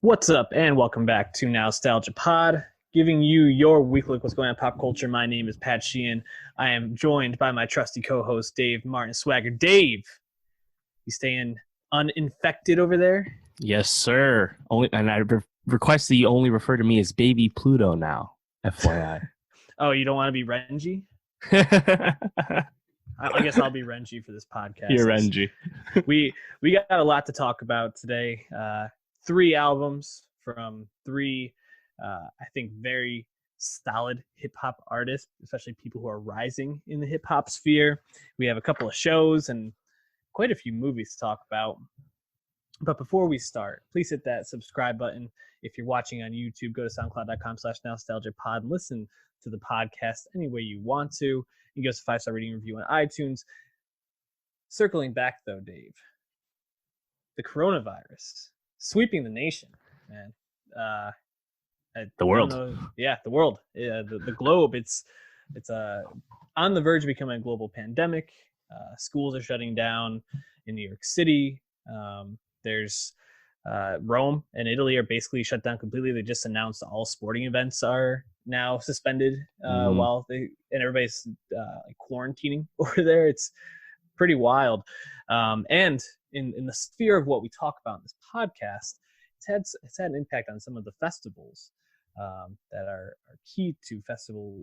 What's up, and welcome back to Nowstalgia Pod, giving you your weekly look what's going on in pop culture. My name is Pat Sheehan. I am joined by my trusty co-host, Dave Martin Swagger. Dave, you staying uninfected over there? Yes, sir. And I request that you only refer to me as Baby Pluto now, FYI. Oh, you don't want to be Renji? I guess I'll be Renji for this podcast. You're Renji. we got a lot to talk about today. 3 albums from 3, I think, very solid hip-hop artists, especially people who are rising in the hip-hop sphere. We have a couple of shows and quite a few movies to talk about. But before we start, please hit that subscribe button. If you're watching on YouTube, go to soundcloud.com/nostalgiapod and listen to the podcast any way you want to. You can give us a 5-star rating review on iTunes. Circling back, though, Dave, the coronavirus sweeping the nation, man. The world. The world. The globe. It's on the verge of becoming a global pandemic. Schools are shutting down in New York City. There's Rome and Italy are basically shut down completely. They just announced all sporting events are now suspended while everybody's quarantining over there. It's pretty wild. And in the sphere of what we talk about in this podcast, it's had an impact on some of the festivals that are key to festival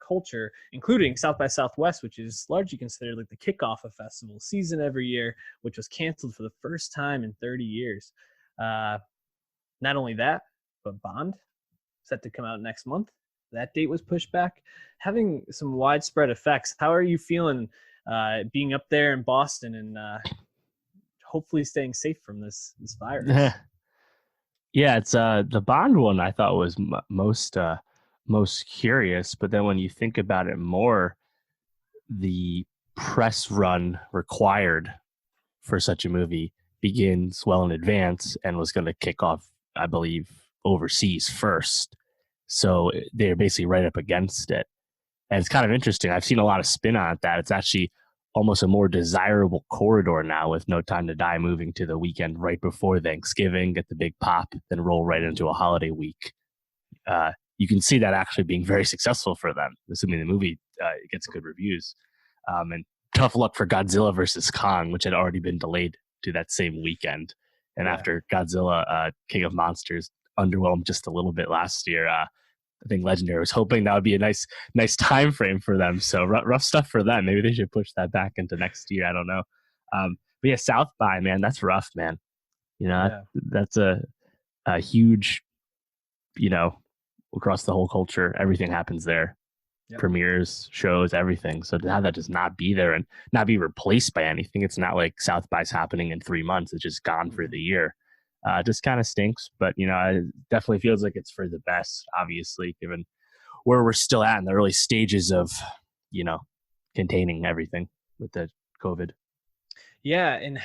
culture, including South by Southwest, which is largely considered like the kickoff of festival season every year, which was canceled for the first time in 30 years. Not only that, but Bond, set to come out next month. That date was pushed back, having some widespread effects. How are you feeling being up there in Boston and hopefully staying safe from this virus? Yeah, it's the Bond one I thought was most curious, but then when you think about it more, the press run required for such a movie begins well in advance and was going to kick off, I believe, overseas first. So they're basically right up against it. And it's kind of interesting. I've seen a lot of spin on that. It's actually almost a more desirable corridor now with No Time to Die moving to the weekend right before Thanksgiving, get the big pop, then roll right into a holiday week. You can see that actually being very successful for them, assuming the movie gets good reviews. And tough luck for Godzilla versus Kong, which had already been delayed to that same weekend. And after Godzilla, King of Monsters underwhelmed just a little bit last year, I think Legendary was hoping that would be a nice time frame for them. So rough stuff for them. Maybe they should push that back into next year. I don't know. But yeah, South by, man, that's rough, man. That's a huge, across the whole culture. Everything happens there. Yep. Premieres, shows, everything. So to have that just not be there and not be replaced by anything, it's not like South by's happening in 3 months. It's just gone for the year. Just kind of stinks, but it definitely feels like it's for the best, obviously, given where we're still at in the early stages of, containing everything with the COVID. Yeah, and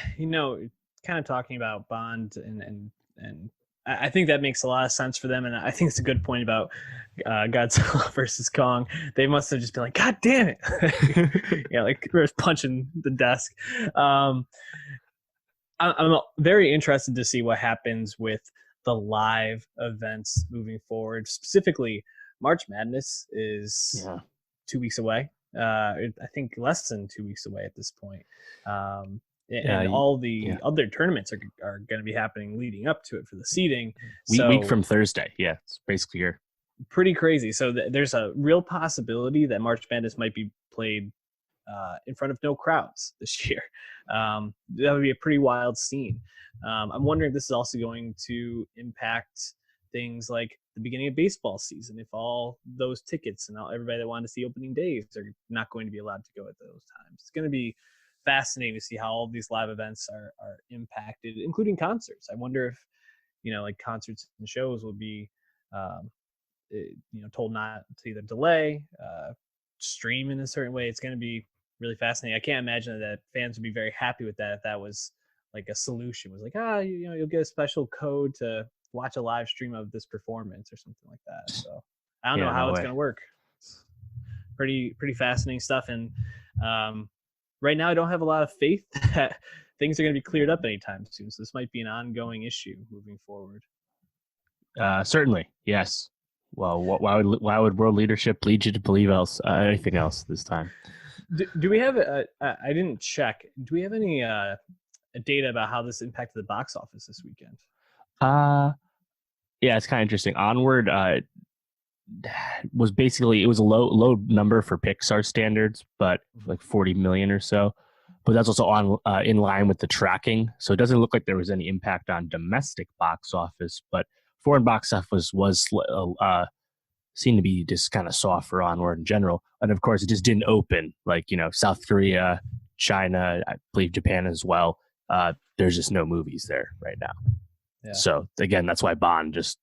kind of talking about Bond and I think that makes a lot of sense for them, and I think it's a good point about Godzilla versus Kong. They must have just been like, God damn it. Like we're punching the desk. I'm very interested to see what happens with the live events moving forward. Specifically, March Madness is 2 weeks away. I think less than 2 weeks away at this point. And all the other tournaments are going to be happening leading up to it for the seeding. Week from Thursday. Yeah, it's basically here. Pretty crazy. So there's a real possibility that March Madness might be played in front of no crowds this year. That would be a pretty wild scene. I'm wondering if this is also going to impact things like the beginning of baseball season, if all those tickets and everybody that wanted to see opening days are not going to be allowed to go at those times. It's going to be fascinating to see how all of these live events are impacted, including concerts. I wonder if like concerts and shows will be told not to either delay, stream in a certain way. It's going to be really fascinating. I can't imagine that fans would be very happy with that if that was like a solution. It was like, you'll get a special code to watch a live stream of this performance or something like that. So I don't know how it's going to work. It's pretty fascinating stuff. And right now I don't have a lot of faith that things are going to be cleared up anytime soon. So this might be an ongoing issue moving forward. Certainly, yes. Well, why would world leadership lead you to believe anything else this time? Do we have I didn't check. Do we have any data about how this impacted the box office this weekend? Uh yeah, it's kind of interesting. Onward was basically, it was a low number for Pixar standards, but like 40 million or so. But that's also on in line with the tracking, so it doesn't look like there was any impact on domestic box office. But foreign box office was seemed to be just kind of soft for Onward in general, and of course, it just didn't open like South Korea, China, I believe Japan as well. There's just no movies there right now. Yeah. So again, that's why Bond just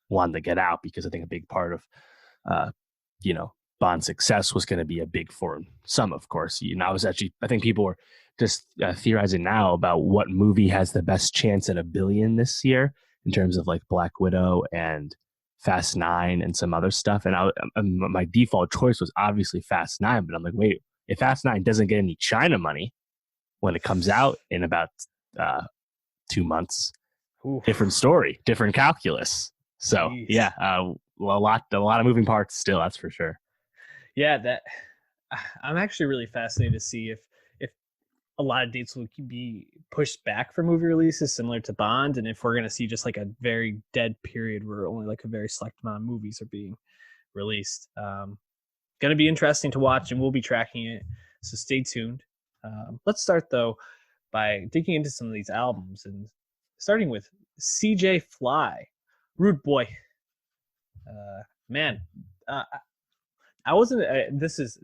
wanted to get out, because I think a big part of uh, Bond's success was going to be a big foreign sum. Of course, I think people were just theorizing now about what movie has the best chance at $1 billion this year in terms of like Black Widow and Fast 9 and some other stuff. And my default choice was obviously Fast 9, but I'm like, wait, if Fast 9 doesn't get any China money when it comes out in about 2 months, Oof. different story, different calculus. So Jeez. yeah, a lot of moving parts still, that's for sure. Yeah, that I'm actually really fascinated to see if a lot of dates will be pushed back for movie releases similar to Bond, and if we're going to see just like a very dead period where only like a very select amount of movies are being released. Going to be interesting to watch, and we'll be tracking it, so stay tuned. Let's start though by digging into some of these albums, and starting with CJ Fly, Rude Boy. Man, I wasn't. This is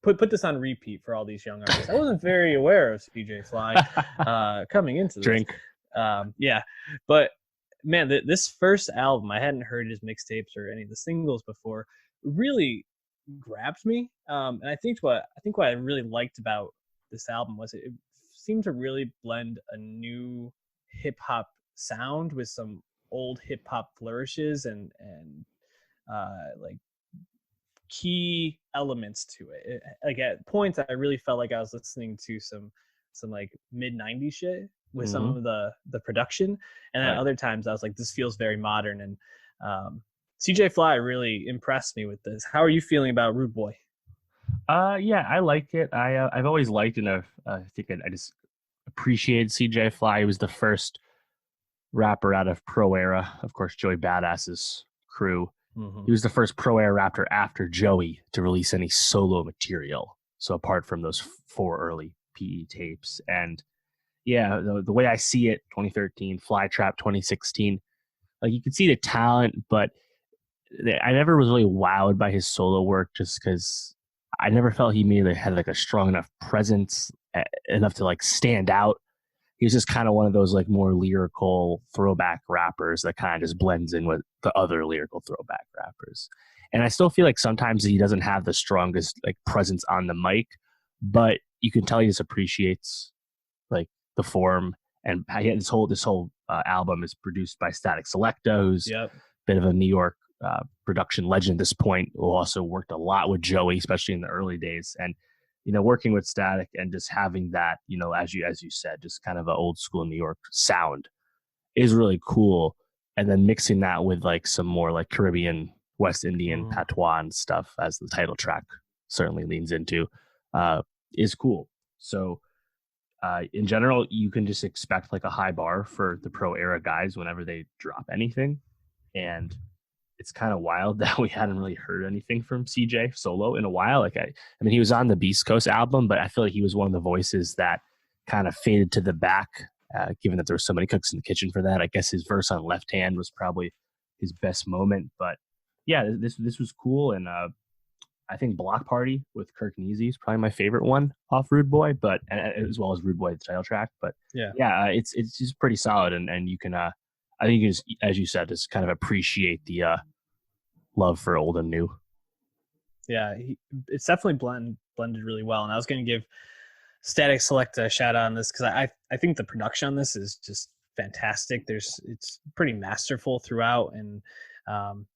put this on repeat for all these young artists. I wasn't very aware of CJ Fly coming into this. Drink. Yeah, but man, this first album, I hadn't heard his mixtapes or any of the singles before. Really grabbed me, and I think what I really liked about this album was it seemed to really blend a new hip hop sound with some old hip hop flourishes and like key elements to it. Like at points, I really felt like I was listening to some like mid '90s shit with some of the production, and then other times I was like, this feels very modern. And CJ Fly really impressed me with this. How are you feeling about Rude Boy? Yeah, I liked it. I've always liked, and I think I just appreciated CJ Fly. He was the first rapper out of Pro Era, of course, Joey Badass's crew. He was the first Pro Era rapper after Joey to release any solo material. So apart from those 4 early PE tapes, and yeah, the way I see it, 2013, Flytrap 2016, like you could see the talent, but I never was really wowed by his solo work, just because I never felt he maybe had like a strong enough presence enough to like stand out. He was just kind of one of those like more lyrical throwback rappers that kind of just blends in with the other lyrical throwback rappers. And I still feel like sometimes he doesn't have the strongest like presence on the mic, but you can tell he just appreciates like the form. And this whole album is produced by Static Selecta, who's a bit of a New York production legend at this point, who also worked a lot with Joey, especially in the early days. And working with Static and just having that, as you said, just kind of an old school New York sound is really cool. And then mixing that with like some more like Caribbean, West Indian patois and stuff, as the title track certainly leans into, is cool. So in general, you can just expect like a high bar for the Pro Era guys whenever they drop anything. And it's kind of wild that we hadn't really heard anything from CJ solo in a while. Like I mean, he was on the Beast Coast album, but I feel like he was one of the voices that kind of faded to the back, given that there were so many cooks in the kitchen for that. I guess his verse on Left Hand was probably his best moment. But yeah, this was cool. And I think Block Party with Kirk Neasy is probably my favorite one off Rude Boy, but as well as Rude Boy, the title track. But it's just pretty solid. And you can I think you just, as you said, just kind of appreciate the love for old and new. Yeah, it's definitely blended really well. And I was going to give Static Select a shout out on this because I think the production on this is just fantastic. It's pretty masterful throughout. And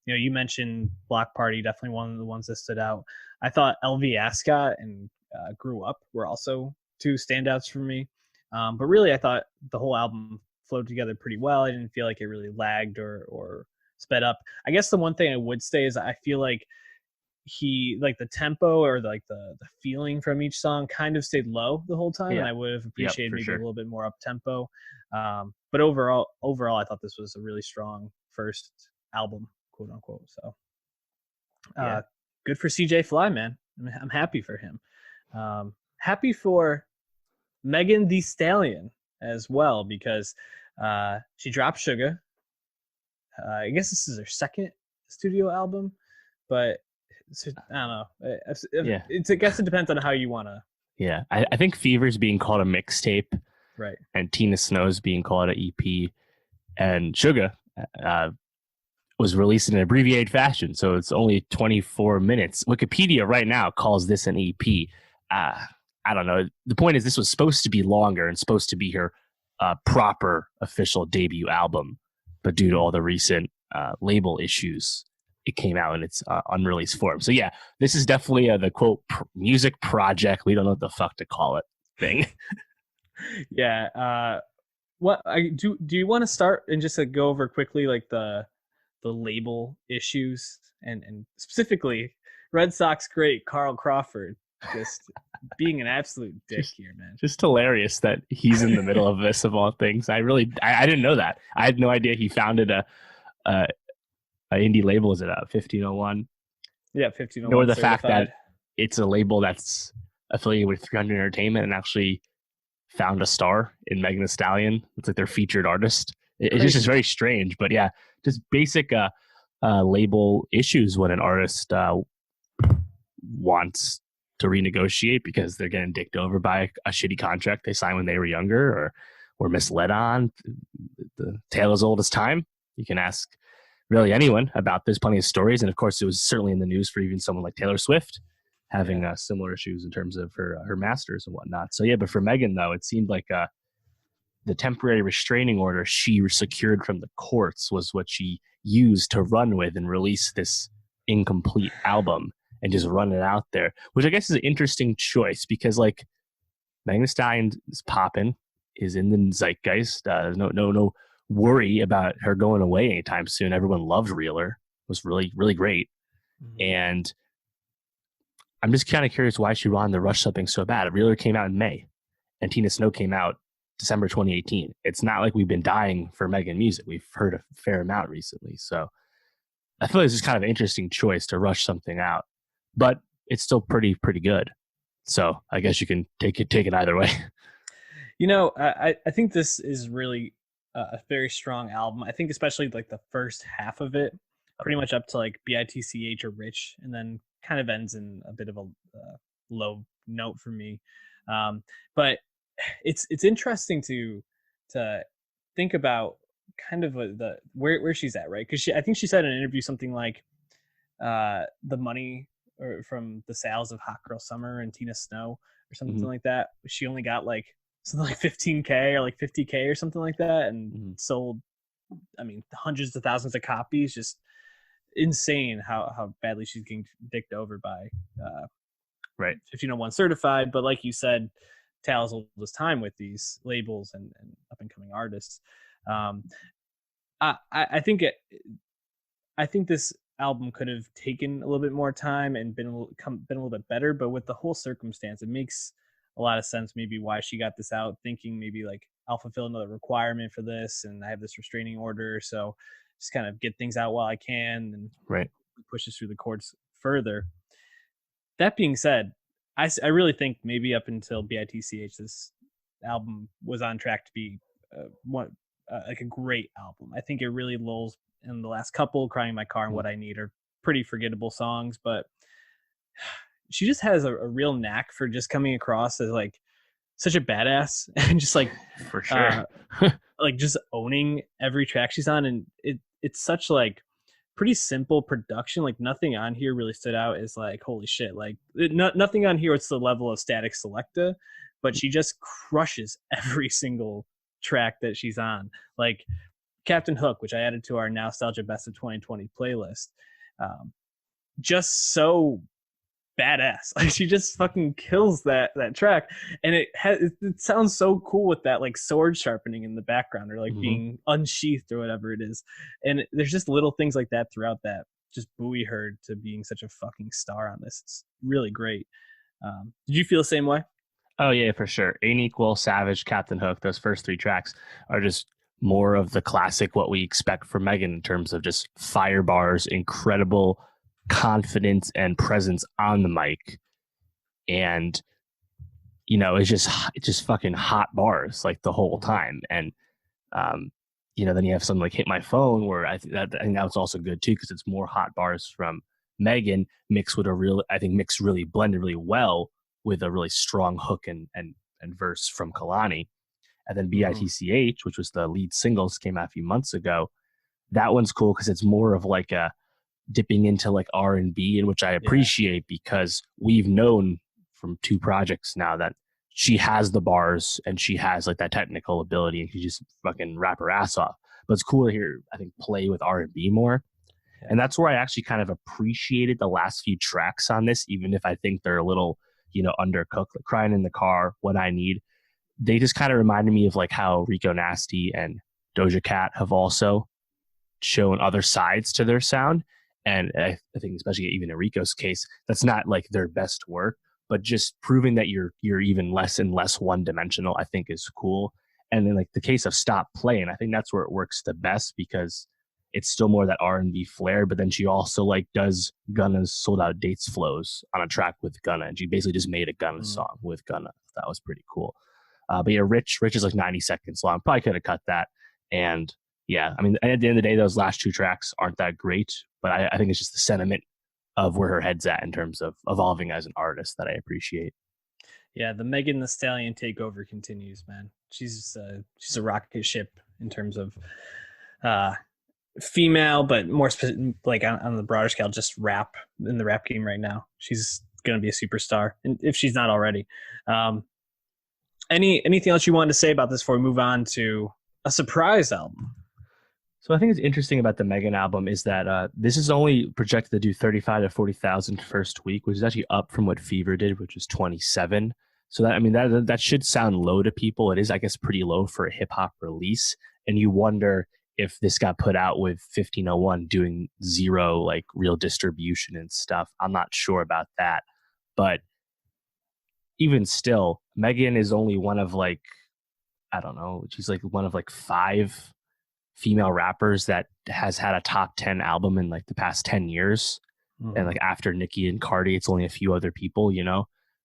you mentioned Block Party, definitely one of the ones that stood out. I thought LV Ascot and Grew Up were also 2 standouts for me. But really, I thought the whole album flowed together pretty well. I didn't feel like it really lagged or sped up. I guess the one thing I would say is I feel like he like the tempo or like the feeling from each song kind of stayed low the whole time, and I would have appreciated maybe a little bit more up tempo. But overall, I thought this was a really strong first album, quote unquote. So good for CJ Fly, man. I'm happy for him. Happy for Megan Thee Stallion as well, because she dropped Suga. I guess this is her second studio album, but I don't know. I guess it depends on how you want to. Yeah, I think Fever's being called a mixtape, right? And Tina Snow's being called an EP, and Suga was released in an abbreviated fashion, so it's only 24 minutes. Wikipedia right now calls this an EP. I don't know. The point is, this was supposed to be longer and supposed to be her proper official debut album, but due to all the recent label issues, it came out in its unreleased form. So yeah, this is definitely the quote music project. We don't know what the fuck to call it thing. Yeah. Do you want to start and just go over quickly like the label issues and specifically Red Sox great Carl Crawford just being an absolute dick here, man. Just hilarious that he's in the middle of this of all things. I didn't know that. I had no idea he founded a indie label. Is it 1501? Yeah, 1501. Nor the fact that it's a label that's affiliated with 300 Entertainment and actually found a star in Megan Thee Stallion. It's like their featured artist. It's just very strange, but yeah, just basic label issues when an artist wants to renegotiate because they're getting dicked over by a shitty contract they signed when they were younger or were misled on. The tale as old as time. You can ask really anyone about. There's plenty of stories, and of course, it was certainly in the news for even someone like Taylor Swift having similar issues in terms of her masters and whatnot. So yeah, but for Megan though, it seemed like the temporary restraining order she secured from the courts was what she used to run with and release this incomplete album and just run it out there, which I guess is an interesting choice because like Megan Thee Stallion is popping, is in the zeitgeist. No worry about her going away anytime soon. Everyone loved Reeler. It was really, really great. Mm-hmm. And I'm just kind of curious why she wanted to rush something so bad. Reeler came out in May and Tina Snow came out December 2018. It's not like we've been dying for Megan music. We've heard a fair amount recently. So I feel like this is kind of an interesting choice to rush something out, but it's still pretty good. So I guess you can take it either way. You know, I think this is really a very strong album. I think especially like the first half of it, pretty much up to like BITCH or Rich, and then kind of ends in a bit of a low note for me. But it's interesting to think about kind of the where she's at, right? Because I think she said in an interview something like the money or from the sales of Hot Girl Summer and Tina Snow or something like that. She only got like something like 15K or like 50K or something like that, and sold, I mean, hundreds of thousands of copies. Just insane how badly she's getting dicked over by 1501 certified. But like you said, tales all this time with these labels and up and coming artists. I think this album could have taken a little bit more time and been a little bit better, but with the whole circumstance, it makes a lot of sense maybe why she got this out, thinking maybe like I'll fulfill another requirement for this and I have this restraining order, so just kind of get things out while I can and push this through the courts further. That being said, I really think maybe up until BITCH, this album was on track to be like a great album. I think it really lulls in the last couple. Crying in My Car and What I Need are pretty forgettable songs, but she just has a real knack for just coming across as like such a badass and just like for sure like just owning every track she's on. And it's such like pretty simple production. Like nothing on here really stood out as like, holy shit, like nothing on here. It's the level of Static Selecta, but she just crushes every single track that she's on. Like Captain Hook, which I added to our Nowstalgia Best of 2020 playlist. Just so badass. Like she just fucking kills that track, and it sounds so cool with that like sword sharpening in the background or like being unsheathed or whatever it is. And there's just little things like that throughout that just buoy her to being such a fucking star on this. It's really great. Did you feel the same way? Oh yeah, for sure. Ain't Equal, Savage, Captain Hook, those first three tracks are just more of the classic what we expect from Megan in terms of just fire bars, incredible confidence and presence on the mic. And it's just fucking hot bars like the whole time. And then you have something like Hit My Phone where I think that was also good too, because it's more hot bars from Megan mixed with blended really well with a really strong hook and verse from Kalani. And then BITCH, which was the lead singles, came out a few months ago. That one's cool because it's more of like a dipping into like R&B, in which I appreciate because we've known from two projects now that she has the bars and she has like that technical ability and she just fucking rap her ass off. But it's cool to hear, I think, play with R&B more. Yeah. And that's where I actually kind of appreciated the last few tracks on this, even if I think they're a little, undercooked, like Crying in the Car, What I Need. They just kind of reminded me of like how Rico Nasty and Doja Cat have also shown other sides to their sound. And I think especially even in Rico's case, that's not like their best work, but just proving that you're even less and less one-dimensional, I think is cool. And then like the case of Stop Playing, I think that's where it works the best because it's still more that R&B flair, but then she also like does Gunna's Sold Out Dates flows on a track with Gunna, and she basically just made a Gunna song with Gunna. That was pretty cool. But yeah, Rich is like 90 seconds long. Probably could have cut that. And yeah, I mean, at the end of the day, those last two tracks aren't that great, but I think it's just the sentiment of where her head's at in terms of evolving as an artist that I appreciate. Yeah, the Megan Thee Stallion takeover continues, man. She's a rocket ship in terms of female, but more like on the broader scale, just rap in the rap game right now. She's going to be a superstar, and if she's not already. Anything else you wanted to say about this before we move on to a surprise album? So I think it's interesting about the Megan album is that this is only projected to do 35 to 40,000 first week, which is actually up from what Fever did, which was 27. So that should sound low to people. It is, I guess, pretty low for a hip hop release. And you wonder if this got put out with 1501 doing zero like real distribution and stuff. I'm not sure about that, but even still, Megan is only one of like, I don't know, she's like one of like 5 female rappers that has had a top 10 album in like the past 10 years. And like after Nicki and Cardi, it's only a few other people,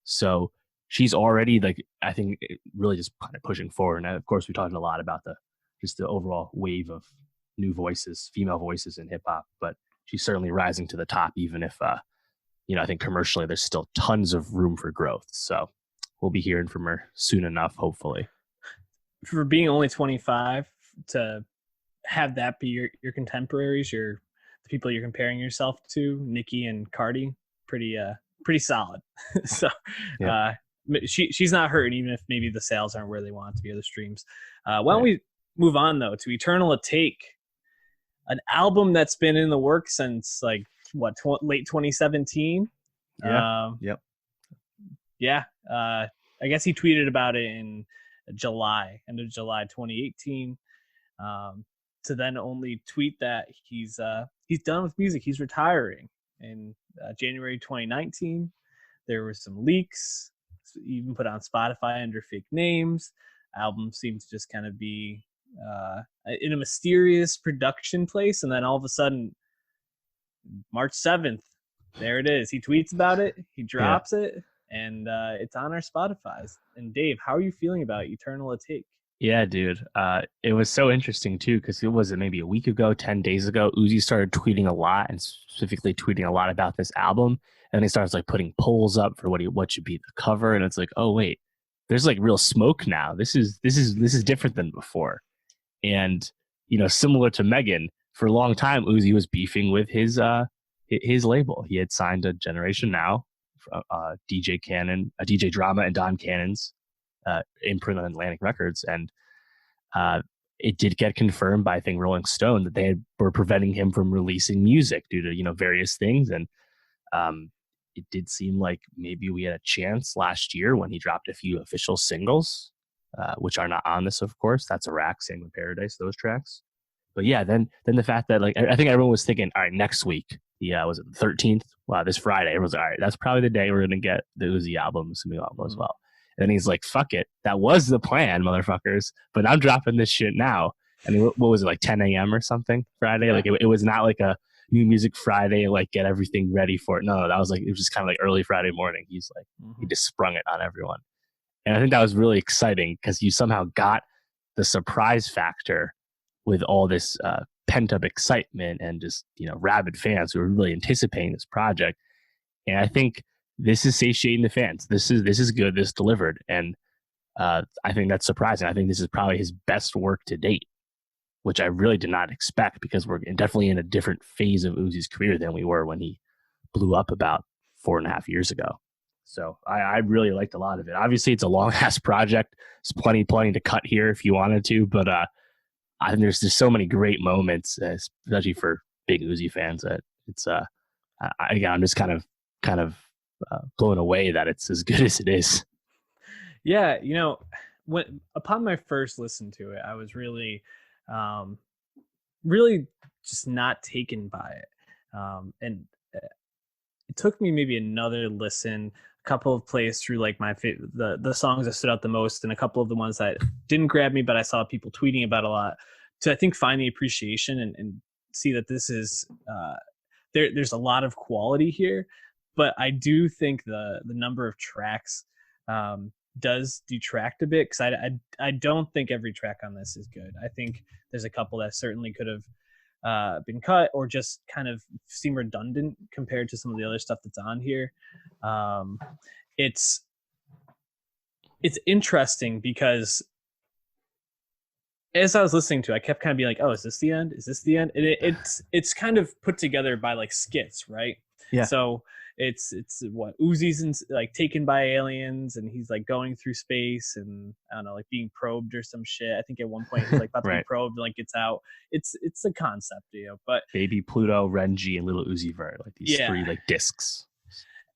so she's already like, I think really just kind of pushing forward. And of course we talked a lot about the overall wave of new voices, female voices in hip hop, but she's certainly rising to the top, even if I think commercially there's still tons of room for growth. So we'll be hearing from her soon enough, hopefully. For being only 25 to have that be your contemporaries, the people you're comparing yourself to, Nicki and Cardi, pretty solid. So yeah. She's not hurting, even if maybe the sales aren't where they want to be or the streams. Why don't we move on though to Eternal Atake, an album that's been in the works since like late 2017. Yep. Yeah. I guess he tweeted about it in end of July 2018. To then only tweet that he's done with music, he's retiring. In January 2019, there were some leaks, even put on Spotify under fake names. Album seemed to just kind of be in a mysterious production place, and then all of a sudden, March 7th, there it is. He tweets about it, he drops it, and it's on our Spotify's. And Dave, how are you feeling about Eternal Atake? Yeah, dude. It was so interesting too, because it was maybe a week ago, 10 days ago, Uzi started tweeting a lot, and specifically tweeting a lot about this album. And he starts like putting polls up for what should be the cover, and it's like, oh wait, there's like real smoke now. This is different than before. And similar to Megan, for a long time, Uzi was beefing with his label. He had signed a Generation Now, DJ Drama and Don Cannon's imprint on Atlantic Records, and it did get confirmed by, I think, Rolling Stone that were preventing him from releasing music due to various things. And it did seem like maybe we had a chance last year when he dropped a few official singles, which are not on this, of course. That's Iraq, Same with Paradise, those tracks. But yeah, then the fact that, like, I think everyone was thinking, all right, next week, was it the 13th? Wow, this Friday, everyone's like, all right, that's probably the day we're gonna get the Uzi album, Suga album as well. And then he's like, fuck it, that was the plan, motherfuckers. But I'm dropping this shit now. I mean, what was it, like 10 a.m. or something Friday? Yeah. Like it was not like a New Music Friday, like get everything ready for it. No, that was like, it was just kind of like early Friday morning. He's like, he just sprung it on everyone. And I think that was really exciting because you somehow got the surprise factor with all this pent up excitement and just, rabid fans who are really anticipating this project. And I think this is satiating the fans. This is good. This delivered. And I think that's surprising. I think this is probably his best work to date, which I really did not expect because we're definitely in a different phase of Uzi's career than we were when he blew up about 4.5 years ago. So I really liked a lot of it. Obviously, it's a long-ass project. There's plenty to cut here if you wanted to, but I think there's just so many great moments, especially for big Uzi fans, that it's I'm just kind of blown away that it's as good as it is. Yeah, when upon my first listen to it, I was really just not taken by it, and it took me maybe another listen, a couple of plays through like the songs that stood out the most, and a couple of the ones that didn't grab me, but I saw people tweeting about a lot, to I think find the appreciation and see that this is there's a lot of quality here. But I do think the number of tracks does detract a bit, because I don't think every track on this is good. I think there's a couple that certainly could have been cut or just kind of seem redundant compared to some of the other stuff that's on here. It's interesting because as I was listening to it, I kept kind of being like, oh, is this the end? Is this the end? And it's kind of put together by like skits, right? Yeah. So it's what Uzi's like taken by aliens and he's like going through space and I don't know, like being probed or some shit. I think at one point he's like about to be probed and like gets out. It's a concept, but Baby Pluto, Renji, and Lil Uzi Vert, like these three like discs,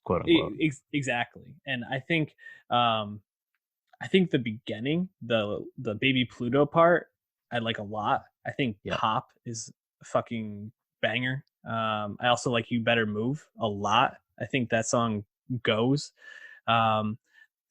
quote unquote. Exactly. And I think the beginning, the Baby Pluto part, I like a lot. I think Pop is a fucking banger. I also like You Better Move a lot. I think that song goes. The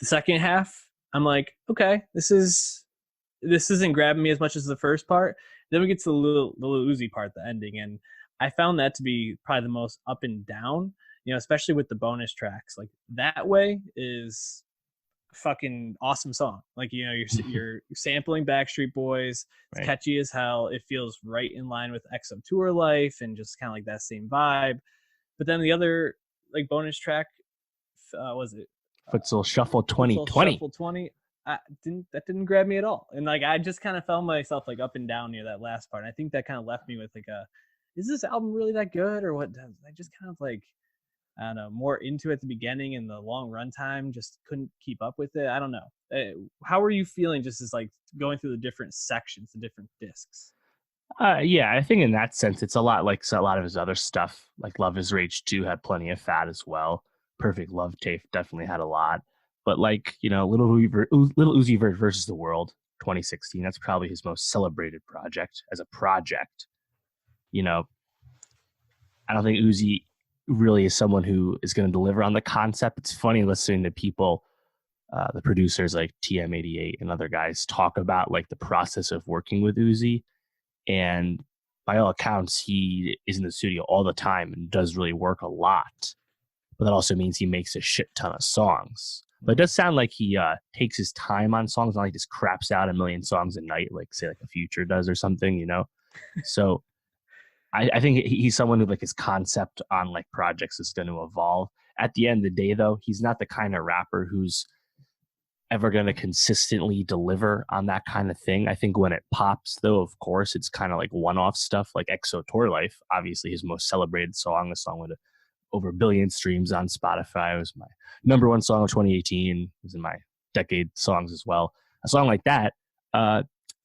second half, I'm like, okay, this isn't grabbing me as much as the first part. Then we get to the Lil Uzi part, the ending, and I found that to be probably the most up and down, especially with the bonus tracks. Like That Way is fucking awesome song. Like, you're sampling Backstreet Boys. It's catchy as hell. It feels right in line with EXO Tour Life and just kind of like that same vibe. But then the other like bonus track, was it Futsal Shuffle 2020? Shuffle 20. That didn't grab me at all. And like I just kind of found myself like up and down near that last part. And I think that kind of left me with like is this album really that good or what? I just kind of like, I don't know, more into it at the beginning, and the long runtime just couldn't keep up with it. I don't know. How are you feeling just as like going through the different sections, the different discs? Yeah, I think in that sense, it's a lot like a lot of his other stuff. Like Love Is Rage 2 had plenty of fat as well. Perfect Love Tape definitely had a lot. But like, Little Uzi Vert versus the World 2016, that's probably his most celebrated project as a project. I don't think Uzi really is someone who is going to deliver on the concept. It's funny listening to people, the producers like TM88 and other guys talk about like the process of working with Uzi. And by all accounts, he is in the studio all the time and does really work a lot. But that also means he makes a shit ton of songs. But it does sound like he takes his time on songs, not like just craps out a million songs a night, like say like a Future does or something, So I think he's someone who like his concept on like projects is going to evolve. At the end of the day, though, he's not the kind of rapper who's ever going to consistently deliver on that kind of thing. I think when it pops, though, of course, it's kind of like one-off stuff like EXO Tour Life. Obviously, his most celebrated song, a song with over 1 billion streams on Spotify. It was my number one song of 2018. It was in my decade songs as well. A song like that,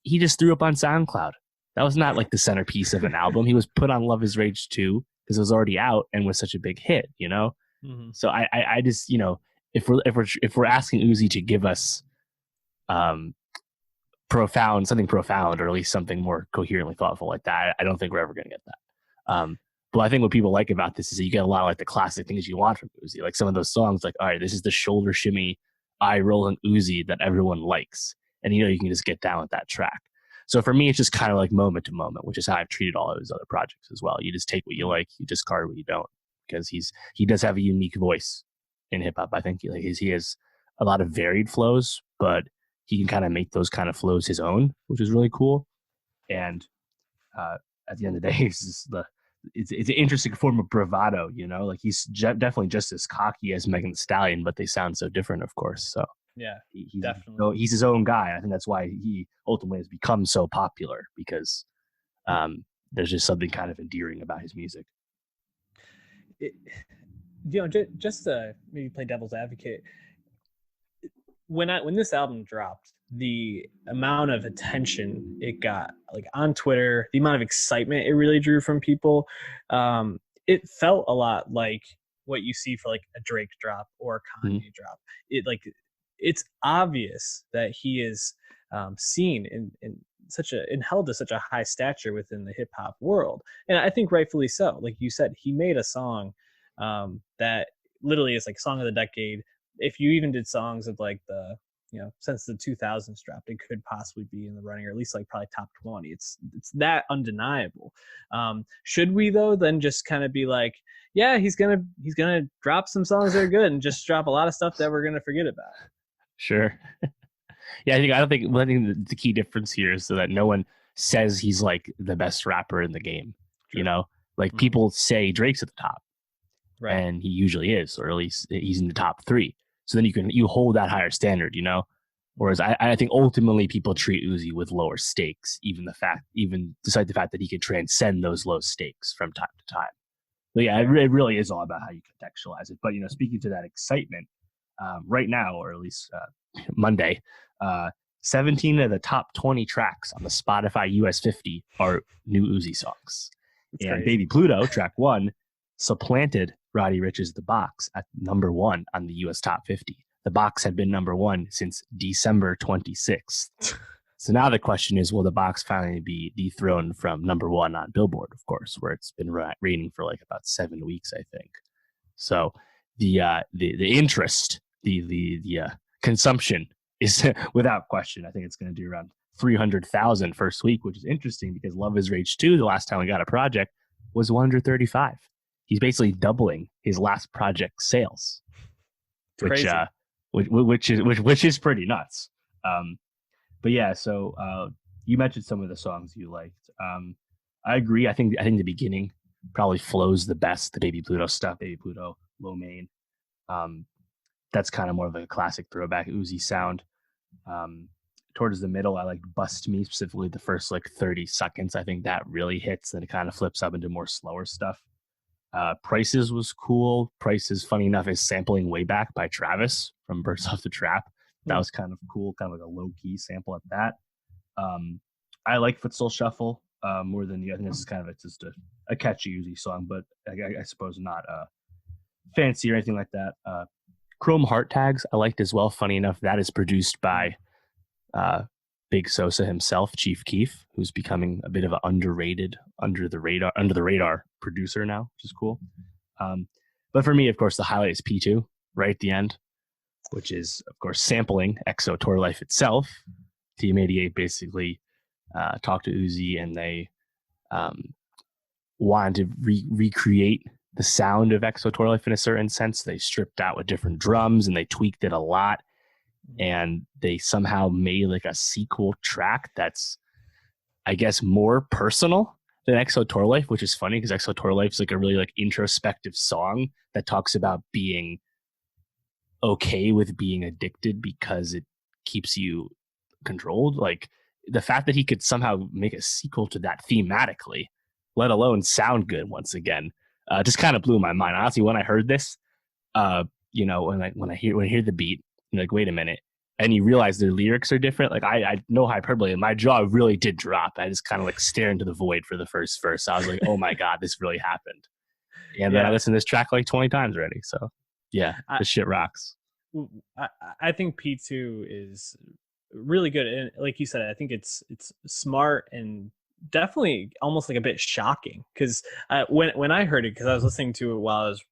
he just threw up on SoundCloud. That was not like the centerpiece of an album. He was put on Love Is Rage 2 because it was already out and was such a big hit, Mhm. So I just, you know, if we're asking Uzi to give us something profound, or at least something more coherently thoughtful like that, I don't think we're ever going to get that. But I think what people like about this is that you get a lot of like the classic things you want from Uzi, like some of those songs, like, all right, this is the shoulder shimmy, eye rolling Uzi that everyone likes, and you know you can just get down with that track. So for me, it's just kind of like moment to moment, which is how I've treated all of his other projects as well. You just take what you like, you discard what you don't, because he does have a unique voice in hip hop. I think he has a lot of varied flows, but he can kind of make those kind of flows his own, which is really cool. And at the end of the day, it's an interesting form of bravado, you know, like he's definitely just as cocky as Megan Thee Stallion, but they sound so different, of course. So Yeah, he's definitely. he's his own guy. I think that's why he ultimately has become so popular, because there's just something kind of endearing about his music. It, you know, just to maybe play devil's advocate, when this album dropped, the amount of attention it got, like on Twitter, the amount of excitement it really drew from people, it felt a lot like what you see for like a Drake drop or a Kanye drop. It's obvious that he is seen in such a and held to such a high stature within the hip hop world, and I think rightfully so. Like you said, he made a song that literally is like song of the decade. If you even did songs of like the, you know, since the 2000s dropped, it could possibly be in the running, or at least like probably top 20. It's that undeniable. Should we though then just kind of be like, yeah, he's gonna drop some songs that are good and just drop a lot of stuff that we're gonna forget about? Sure. Yeah, I think the key difference here is so that no one says he's like the best rapper in the game. True. You know, like people say Drake's at the top, right? And he usually is, or at least he's in the top 3. So then you hold that higher standard, you know. Whereas I think ultimately people treat Uzi with lower stakes, even despite the fact that he can transcend those low stakes from time to time. But yeah, it really is all about how you contextualize it. But you know, speaking to that excitement, right now, or at least Monday, 17 of the top 20 tracks on the Spotify US 50 are new Uzi songs. It's and crazy. Baby Pluto, track 1, supplanted Roddy Ricch's The Box at number 1 on the US top 50. The Box had been number 1 since December 26th. So now the question is, will The Box finally be dethroned from number 1 on Billboard, of course, where it's been reigning for like about 7 weeks, I think. So the interest, the consumption is without question. I think it's going to do around 300,000 first week, which is interesting because Love Is Rage 2, the last time we got a project, was 135. He's basically doubling his last project sales, which is pretty nuts. But yeah, so you mentioned some of the songs you liked. I agree. I think the beginning probably flows the best. The Baby Pluto stuff, Baby Pluto, Low Main. That's kind of more of a classic throwback Uzi sound. Towards the middle, I like Bust Me, specifically the first like 30 seconds. I think that really hits, then it kind of flips up into more slower stuff. Prices was cool. Prices, funny enough, is sampling Way Back by Travis from Burst Off the Trap. That was kind of cool, kind of like a low-key sample at that. I like Footstool Shuffle more than I think this is kind of just a catchy Uzi song, but I suppose not fancy or anything like that. Chrome Heart Tags I liked as well. Funny enough, that is produced by Big Sosa himself, Chief Keef, who's becoming a bit of an underrated, under the radar producer now, which is cool. But for me, of course, the highlight is P2 right at the end, which is, of course, sampling EXO Tour Life itself. Team 88 basically talked to Uzi, and they wanted to recreate the sound of EXO Tour Life in a certain sense. They stripped out with different drums, and they tweaked it a lot. And they somehow made like a sequel track that's, I guess, more personal than EXO Tour Life, which is funny because EXO Tour Life is like a really like introspective song that talks about being okay with being addicted because it keeps you controlled. Like the fact that he could somehow make a sequel to that thematically, let alone sound good once again, just kind of blew my mind. Honestly, when I heard this, you know, when I hear the beat, I'm like, wait a minute. And you realize their lyrics are different. Like I no hyperbole. My jaw really did drop. I just kind of like stare into the void for the first verse. I was like, oh my God, this really happened. And then I listened to this track like 20 times already. So yeah, I, this shit rocks. I, I think P2 is really good, and like you said, I think it's smart and definitely almost like a bit shocking because when I heard it, because I was listening to it while I was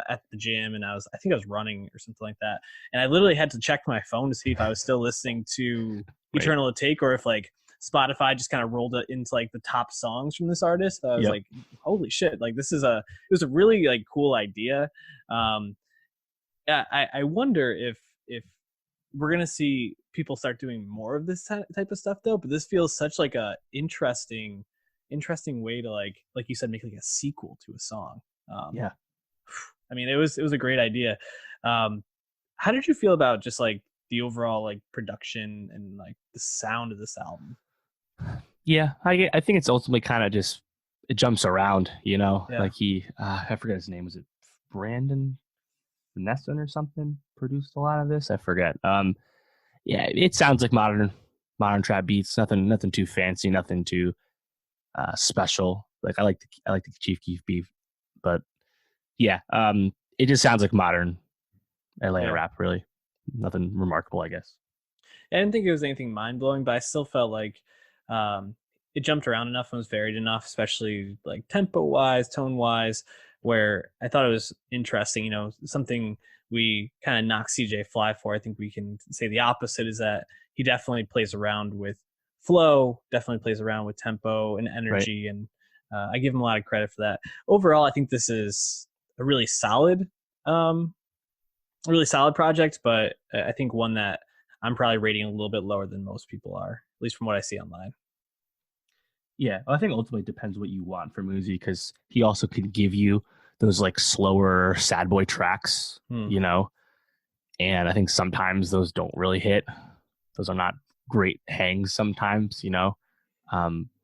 at the gym, and I think I was running or something like that, and I literally had to check my phone to see if I was still listening to Right. Eternal Atake or if like Spotify just kind of rolled it into like the top songs from this artist. I was like, holy shit, like it was a really like cool idea. I wonder if we're gonna see people start doing more of this type of stuff though. But this feels such like a interesting way to like you said, make like a sequel to a song. Yeah. I mean, it was a great idea. How did you feel about just like the overall like production and like the sound of this album? Yeah, I think it's ultimately kind of just it jumps around, you know. Yeah. Like I forget his name. Was it Brandon Nesson or something? Produced a lot of this. I forget. Yeah, it sounds like modern trap beats. Nothing too fancy. Nothing too special. Like I like the Chief Keef beef, but yeah, it just sounds like modern Atlanta rap. Really, nothing remarkable, I guess. I didn't think it was anything mind blowing, but I still felt like it jumped around enough and was varied enough, especially like tempo wise, tone wise, where I thought it was interesting. You know, something we kind of knock CJ Fly for. I think we can say the opposite is that he definitely plays around with flow, definitely plays around with tempo and energy, and I give him a lot of credit for that. Overall, I think this is a really solid project, but I think one that I'm probably rating a little bit lower than most people are, at least from what I see online. Yeah, I think ultimately it depends what you want from Uzi, because he also can give you those like slower sad boy tracks, you know, and I think sometimes those don't really hit. Those are not great hangs sometimes, you know.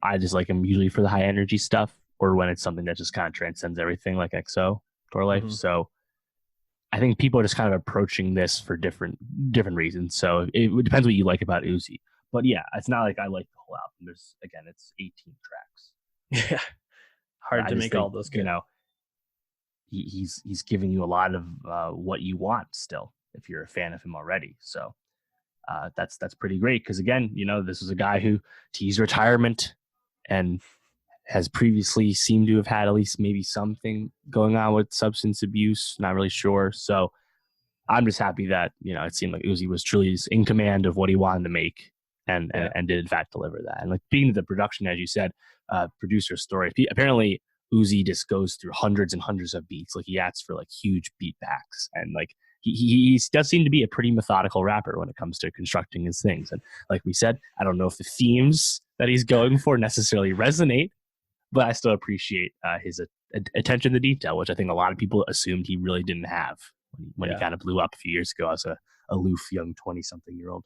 I just like him usually for the high energy stuff, or when it's something that just kind of transcends everything, like XO Tour Life. So I think people are just kind of approaching this for different reasons. So it depends what you like about Uzi. But yeah, it's not like I like the whole album. It's 18 tracks. Yeah, hard to make all those good. You know, he's giving you a lot of what you want still, if you're a fan of him already. So that's pretty great, because again, you know, this is a guy who teased retirement and has previously seemed to have had at least maybe something going on with substance abuse. Not really sure. So I'm just happy that, you know, it seemed like Uzi was truly in command of what he wanted to make, and did in fact deliver that. And like being the production, as you said, producer story. Apparently Uzi just goes through hundreds and hundreds of beats. Like he asks for like huge beat backs, and like he does seem to be a pretty methodical rapper when it comes to constructing his things. And like we said, I don't know if the themes that he's going for necessarily resonate, but I still appreciate his attention to detail, which I think a lot of people assumed he really didn't have when he kind of blew up a few years ago as a aloof young 20-something-year-old.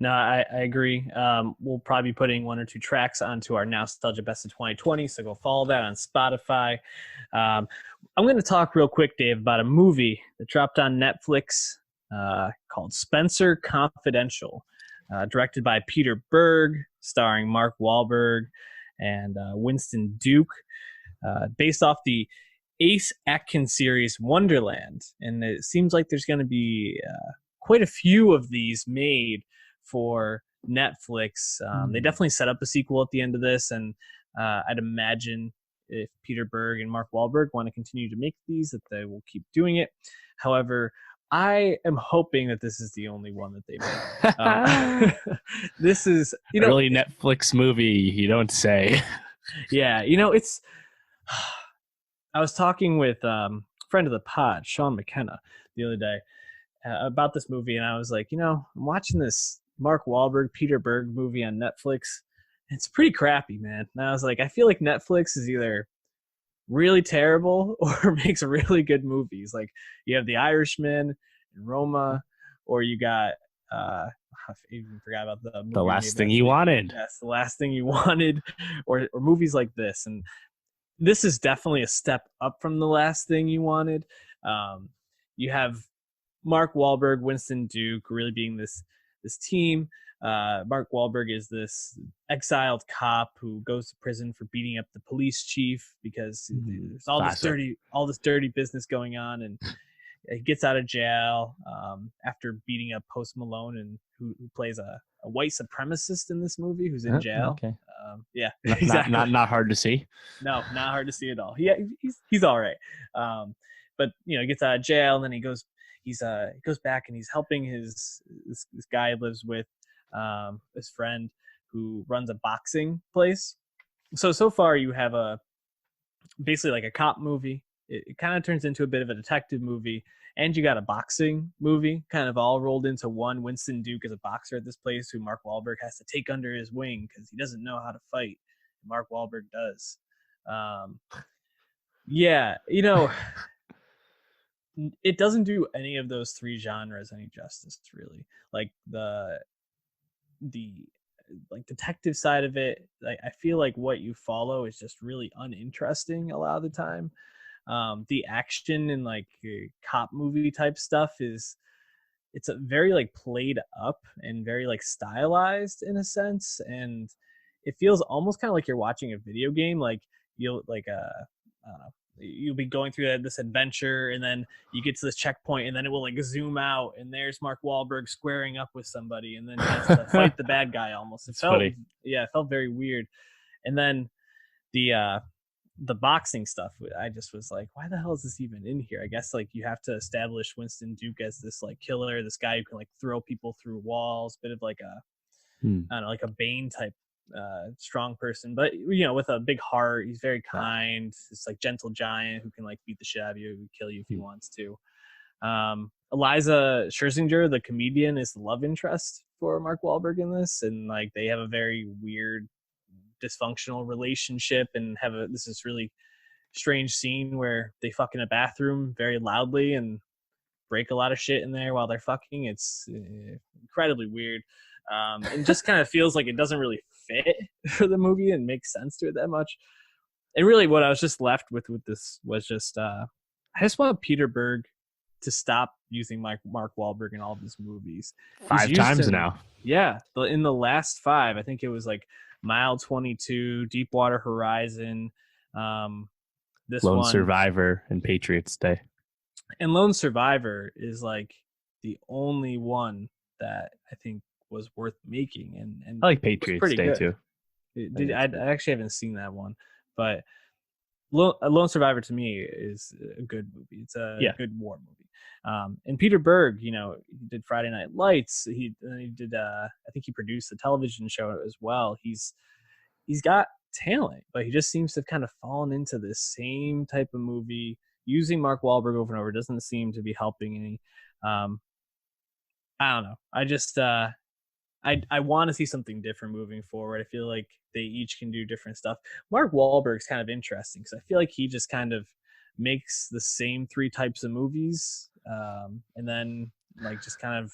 No, I agree. We'll probably be putting one or two tracks onto our Nowstalgia Best of 2020, so go follow that on Spotify. I'm going to talk real quick, Dave, about a movie that dropped on Netflix called Spenser Confidential, directed by Peter Berg, starring Mark Wahlberg and Winston Duke, based off the Ace Atkins series Wonderland. And it seems like there's going to be quite a few of these made for Netflix. They definitely set up a sequel at the end of this, and I'd imagine if Peter Berg and Mark Wahlberg want to continue to make these, that they will keep doing it. However, I am hoping that this is the only one that they make. This is, you know, really Netflix movie, you don't say. Yeah, you know, it's. I was talking with friend of the pod, Sean McKenna, the other day about this movie, and I was like, you know, I'm watching this Mark Wahlberg, Peter Berg movie on Netflix. It's pretty crappy, man. And I was like, I feel like Netflix is either really terrible or makes really good movies. Like you have The Irishman and Roma, or you got I even forgot about the movie The Last Thing You Wanted. Yes, The Last Thing You Wanted, or movies like this. And this is definitely a step up from The Last Thing You Wanted. You have Mark Wahlberg, Winston Duke really being this team. Mark Wahlberg is this exiled cop who goes to prison for beating up the police chief because there's all this dirty business going on, and he gets out of jail after beating up Post Malone, and who plays a white supremacist in this movie who's in jail. Okay. Yeah, exactly. Not hard to see. No, not hard to see at all. He's all right. But he gets out of jail, and then he goes back and he's helping this guy he lives with, his friend who runs a boxing place. So far you have basically like a cop movie. It kind of turns into a bit of a detective movie, and you got a boxing movie kind of all rolled into one. Winston Duke is a boxer at this place who Mark Wahlberg has to take under his wing because he doesn't know how to fight. Mark Wahlberg does. It doesn't do any of those three genres any justice, really. Like the detective side of it, like I feel like what you follow is just really uninteresting a lot of the time. The action and like cop movie type stuff it's a very like played up and very like stylized in a sense, and it feels almost kind of like you're watching a video game. Like you'll like I don't know, you'll be going through this adventure, and then you get to this checkpoint, and then it will like zoom out, and there's Mark Wahlberg squaring up with somebody, and then he has to fight the bad guy. Almost, it felt very weird. And then the boxing stuff, I just was like, why the hell is this even in here? I guess like you have to establish Winston Duke as this like killer, this guy who can like throw people through walls, bit of like I don't know, like a Bane type strong person, but with a big heart. He's very kind. It's like gentle giant who can like beat the shit out of you, kill you if he wants to. Eliza Scherzinger, the comedian, is the love interest for Mark Wahlberg in this, and like they have a very weird dysfunctional relationship and have this really strange scene where they fuck in a bathroom very loudly and break a lot of shit in there while they're fucking. It's incredibly weird, and just kind of feels like it doesn't really fit for the movie and make sense to it that much. And really what I was just left with this was just I just want Peter Berg to stop using Mark Wahlberg in all of his movies. 5 times now. Yeah, in the last 5, I think it was like Mile 22, Deepwater Horizon, this Lone one, Survivor, and Patriots Day. And Lone Survivor is like the only one that I think was worth making, and I like Patriots Day too. I actually haven't seen that one, but Lone Survivor to me is a good movie. It's a good war movie. And Peter Berg, he did Friday Night Lights. He did I think he produced a television show as well. He's got talent, but he just seems to have kind of fallen into this same type of movie, using Mark Wahlberg over and over. Doesn't seem to be helping any. I don't know. I just I want to see something different moving forward. I feel like they each can do different stuff. Mark Wahlberg's kind of interesting because I feel like he just kind of makes the same 3 types of movies, and then like just kind of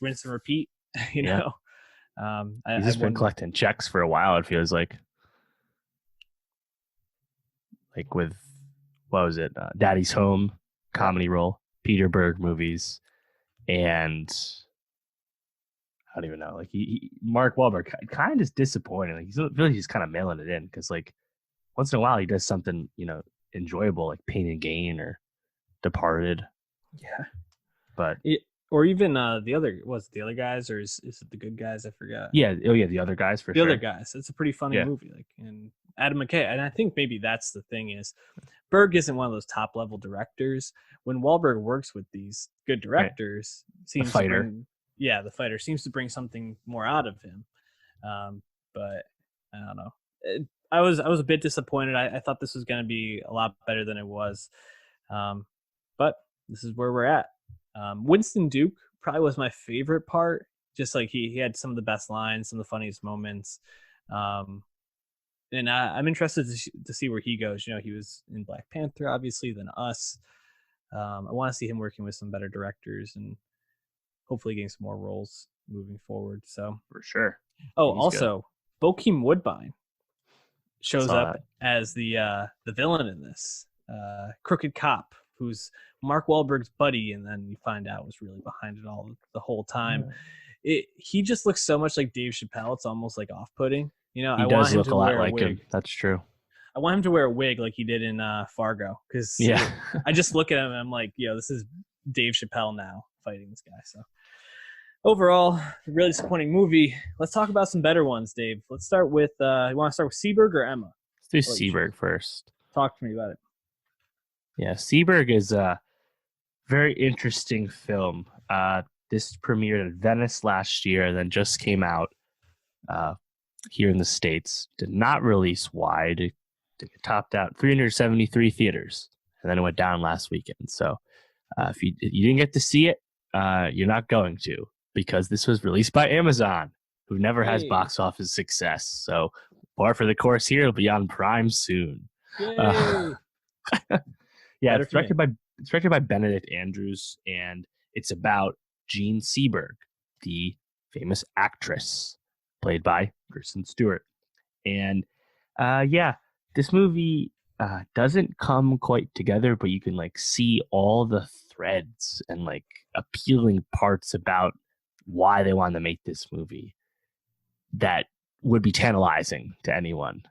rinse and repeat. He's just been collecting checks for a while. It feels like with what was it? Daddy's Home, comedy role, Peter Berg movies, and I don't even know. Like Mark Wahlberg kind of is disappointing. Like I feel like he's kind of mailing it in because like once in a while he does something enjoyable, like Pain and Gain or Departed. Yeah, but or even the other guys, or is it The Good Guys? I forgot. Yeah, the other guys for sure. The other guys. It's a pretty funny movie. Like, and Adam McKay, and I think maybe that's the thing is, Berg isn't one of those top level directors. When Wahlberg works with these good directors, seems to bring, the fighter seems to bring something more out of him. But I don't know. I was a bit disappointed. I thought this was going to be a lot better than it was. But this is where we're at. Winston Duke probably was my favorite part. Just like he had some of the best lines, some of the funniest moments. And I'm interested to see where he goes. He was in Black Panther, obviously, then Us. I want to see him working with some better directors and hopefully getting some more roles moving forward. So for sure. Oh, he's also good. Bokeem Woodbine shows up as the villain in this crooked cop who's Mark Wahlberg's buddy, and then you find out was really behind it all the whole time. he just looks so much like Dave Chappelle. It's almost like off-putting. You know, He I want does him look to a lot wear a like him. wig. That's true. I want him to wear a wig like he did in Fargo, because Yeah. I just look at him and I'm like, yo, this is Dave Chappelle now fighting this guy. So overall, really disappointing movie. Let's talk about some better ones, Dave. Let's start with you want to start with Seberg or Emma? Let's do Seberg first. Talk to me about it. Yeah, Seberg is a very interesting film. This premiered at Venice last year and then just came out here in the States. Did not release wide. It topped out 373 theaters, and then it went down last weekend. So if you didn't get to see it, you're not going to, because this was released by Amazon, who never has box office success. So par for the course here, it'll be on Prime soon. Yeah, it's directed by Benedict Andrews, and it's about Jean Seberg, the famous actress played by Kristen Stewart. And this movie doesn't come quite together, but you can like see all the threads and like appealing parts about why they wanted to make this movie that would be tantalizing to anyone.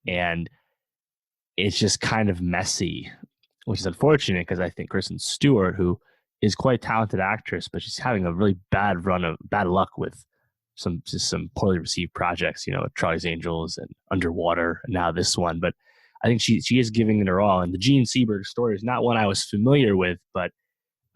And it's just kind of messy, which is unfortunate, because I think Kristen Stewart, who is quite a talented actress, but she's having a really bad luck with some poorly received projects, you know, Charlie's Angels and Underwater, and now this one. But I think she is giving it her all. And the Jean Seberg story is not one I was familiar with, but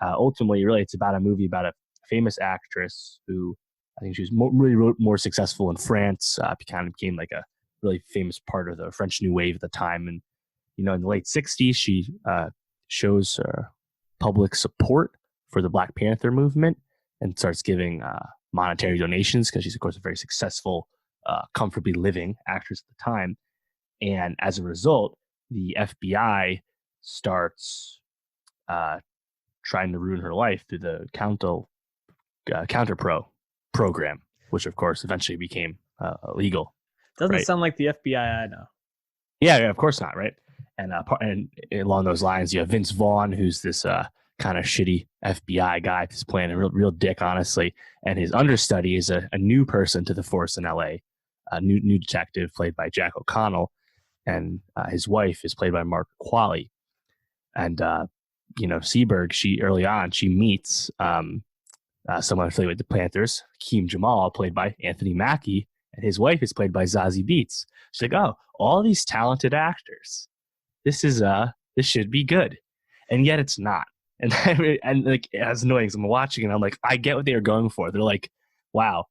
ultimately, really, it's about a movie about a famous actress who I think she was really more successful in France. Kind of became like a really famous part of the French New Wave at the time. And, you know, in the late 60s, she shows public support for the Black Panther movement and starts giving monetary donations, because she's, of course, a very successful, comfortably living actress at the time. And as a result, the FBI starts trying to ruin her life through the Counter-Pro program, which, of course, eventually became illegal. Doesn't sound like the FBI I know. Yeah, of course not, right? And along those lines, you have Vince Vaughn, who's this kind of shitty FBI guy who's playing a real dick, honestly. And his understudy is a new person to the force in LA, a new detective played by Jack O'Connell. And his wife is played by Mark Qualley. And, Seberg, early on, she meets someone affiliated with the Panthers, Hakeem Jamal, played by Anthony Mackie, and his wife is played by Zazie Beetz. She's like, oh, all these talented actors. This should be good. And yet it's not. And like, it's annoying, because I'm watching and I'm like, I get what they were going for. They're like, wow,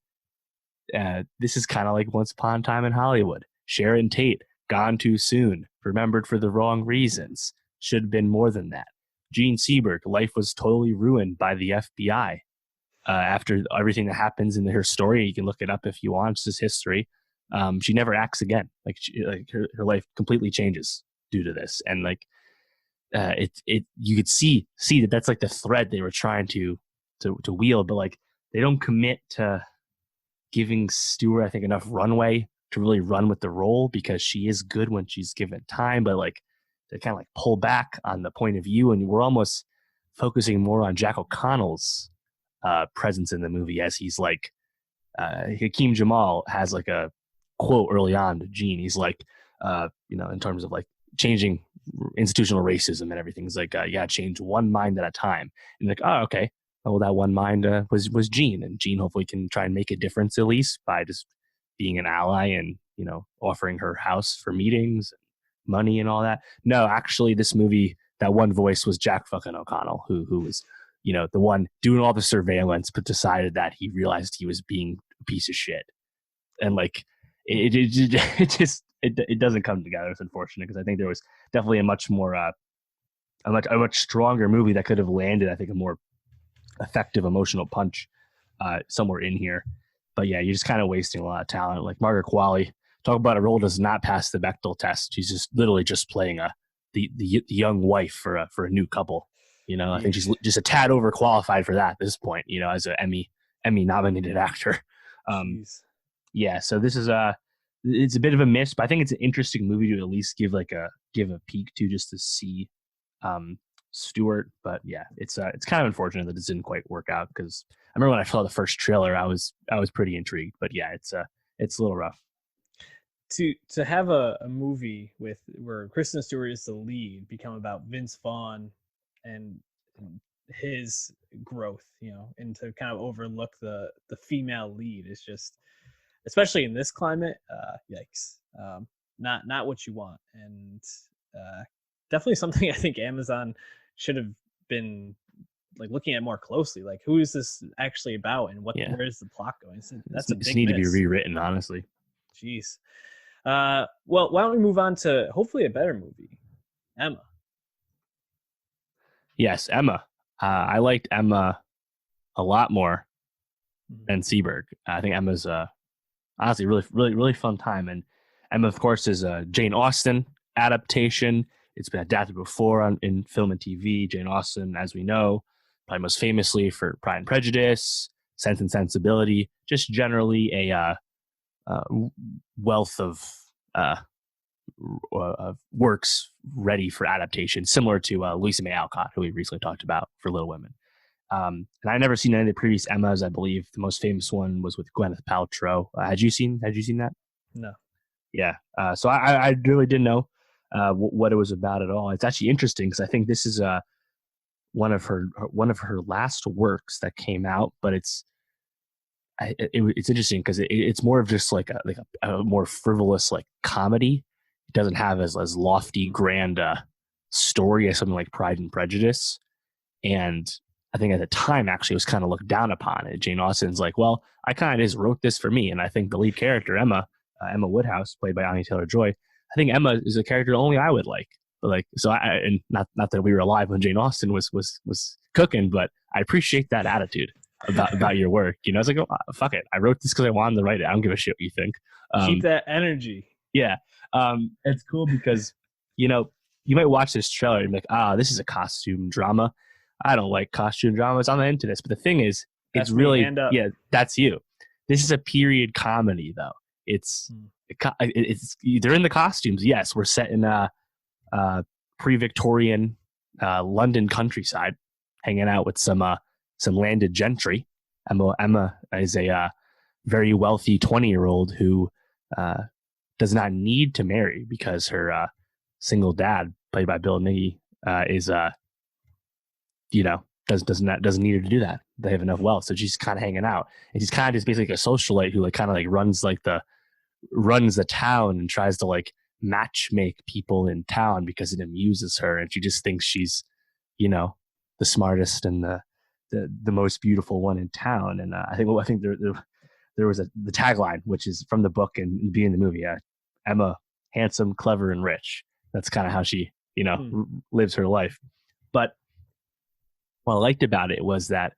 this is kind of like Once Upon a Time in Hollywood. Sharon Tate, gone too soon, remembered for the wrong reasons. Should have been more than that. Jean Seberg, life was totally ruined by the FBI. After everything that happens in her story, you can look it up if you want. It's just history. She never acts again. Like her life completely changes due to this, and like you could see that that's like the thread they were trying to wield, but like they don't commit to giving Stewart, I think, enough runway to really run with the role, because she is good when she's given time, but like they kind of like pull back on the point of view, and we're almost focusing more on Jack O'Connell's presence in the movie, as he's like Hakeem Jamal has like a quote early on to Gene. He's like, in terms of like changing institutional racism and everything, he's like, change one mind at a time. And like, oh, okay. Well, that one mind was Gene, and Gene hopefully can try and make a difference, at least by just being an ally and, offering her house for meetings and money and all that. No, actually, this movie, that one voice was Jack fucking O'Connell, who was, the one doing all the surveillance, but decided that he realized he was being a piece of shit. And like, it doesn't come together. It's unfortunate, because I think there was definitely a much more, a much stronger movie that could have landed, I think, a more effective emotional punch somewhere in here. But yeah, you're just kind of wasting a lot of talent. Like Margaret Qualley, talk about a role does not pass the Bechdel test. She's just literally just playing the young wife for a new couple. I think she's just a tad overqualified for that at this point. As an Emmy nominated actor. So this is it's a bit of a miss, but I think it's an interesting movie to at least give a peek to, just to see Stewart. But yeah, it's kind of unfortunate that it didn't quite work out, because I remember when I saw the first trailer, I was pretty intrigued. But yeah, it's a little rough. To have a movie with where Kristen Stewart is the lead become about Vince Vaughn and his growth, and to kind of overlook the female lead is just, especially in this climate, yikes. Not what you want, and definitely something I think Amazon should have been like looking at more closely. Like, who is this actually about, and where is the plot going? That's a big need miss. To be rewritten, honestly. Jeez. Well, why don't we move on to hopefully a better movie, Emma? Yes, Emma. I liked Emma a lot more than Seberg. I think Emma's honestly really fun time. And Emma, of course, is a Jane Austen adaptation. It's been adapted before in film and TV. Jane Austen, as we know, probably most famously for Pride and Prejudice, Sense and Sensibility, just generally a wealth of works ready for adaptation, similar to Louisa May Alcott, who we recently talked about for Little Women. And I've never seen any of the previous Emmas. I believe the most famous one was with Gwyneth Paltrow. Had you seen that? No. Yeah. So I really didn't know what it was about at all. It's actually interesting because I think this is one of her last works that came out, but it's interesting because it's more of just like a more frivolous like comedy. It doesn't have as lofty, grand story as something like Pride and Prejudice. And I think at the time, actually, it was kind of looked down upon. It. Jane Austen's like, well, I kind of just wrote this for me. And I think the lead character, Emma Woodhouse, played by Anya Taylor-Joy, I think Emma is a character only I would like. But like, so and not that we were alive when Jane Austen was cooking, but I appreciate that attitude about your work. I was like, oh, fuck it. I wrote this because I wanted to write it. I don't give a shit what you think. Keep that energy. Yeah. It's cool because, you might watch this trailer and be like, this is a costume drama. I don't like costume dramas. I'm not into this. But the thing is, it's really, yeah, that's you. This is a period comedy, though. It's they're in the costumes. Yes, we're set in pre-Victorian London countryside, hanging out with some landed gentry. Emma is a very wealthy 20-year-old who does not need to marry because her single dad, played by Bill Nighy, is doesn't need her to do that. They have enough wealth, so she's kind of hanging out, and she's kind of just basically like a socialite who like kind of like runs the town and tries to like match make people in town because it amuses her, and she just thinks she's the smartest and the most beautiful one in town. And I think there was the tagline, which is from the book and being in the movie. Emma, handsome, clever, and rich. That's kind of how she lives her life. But what I liked about it was that,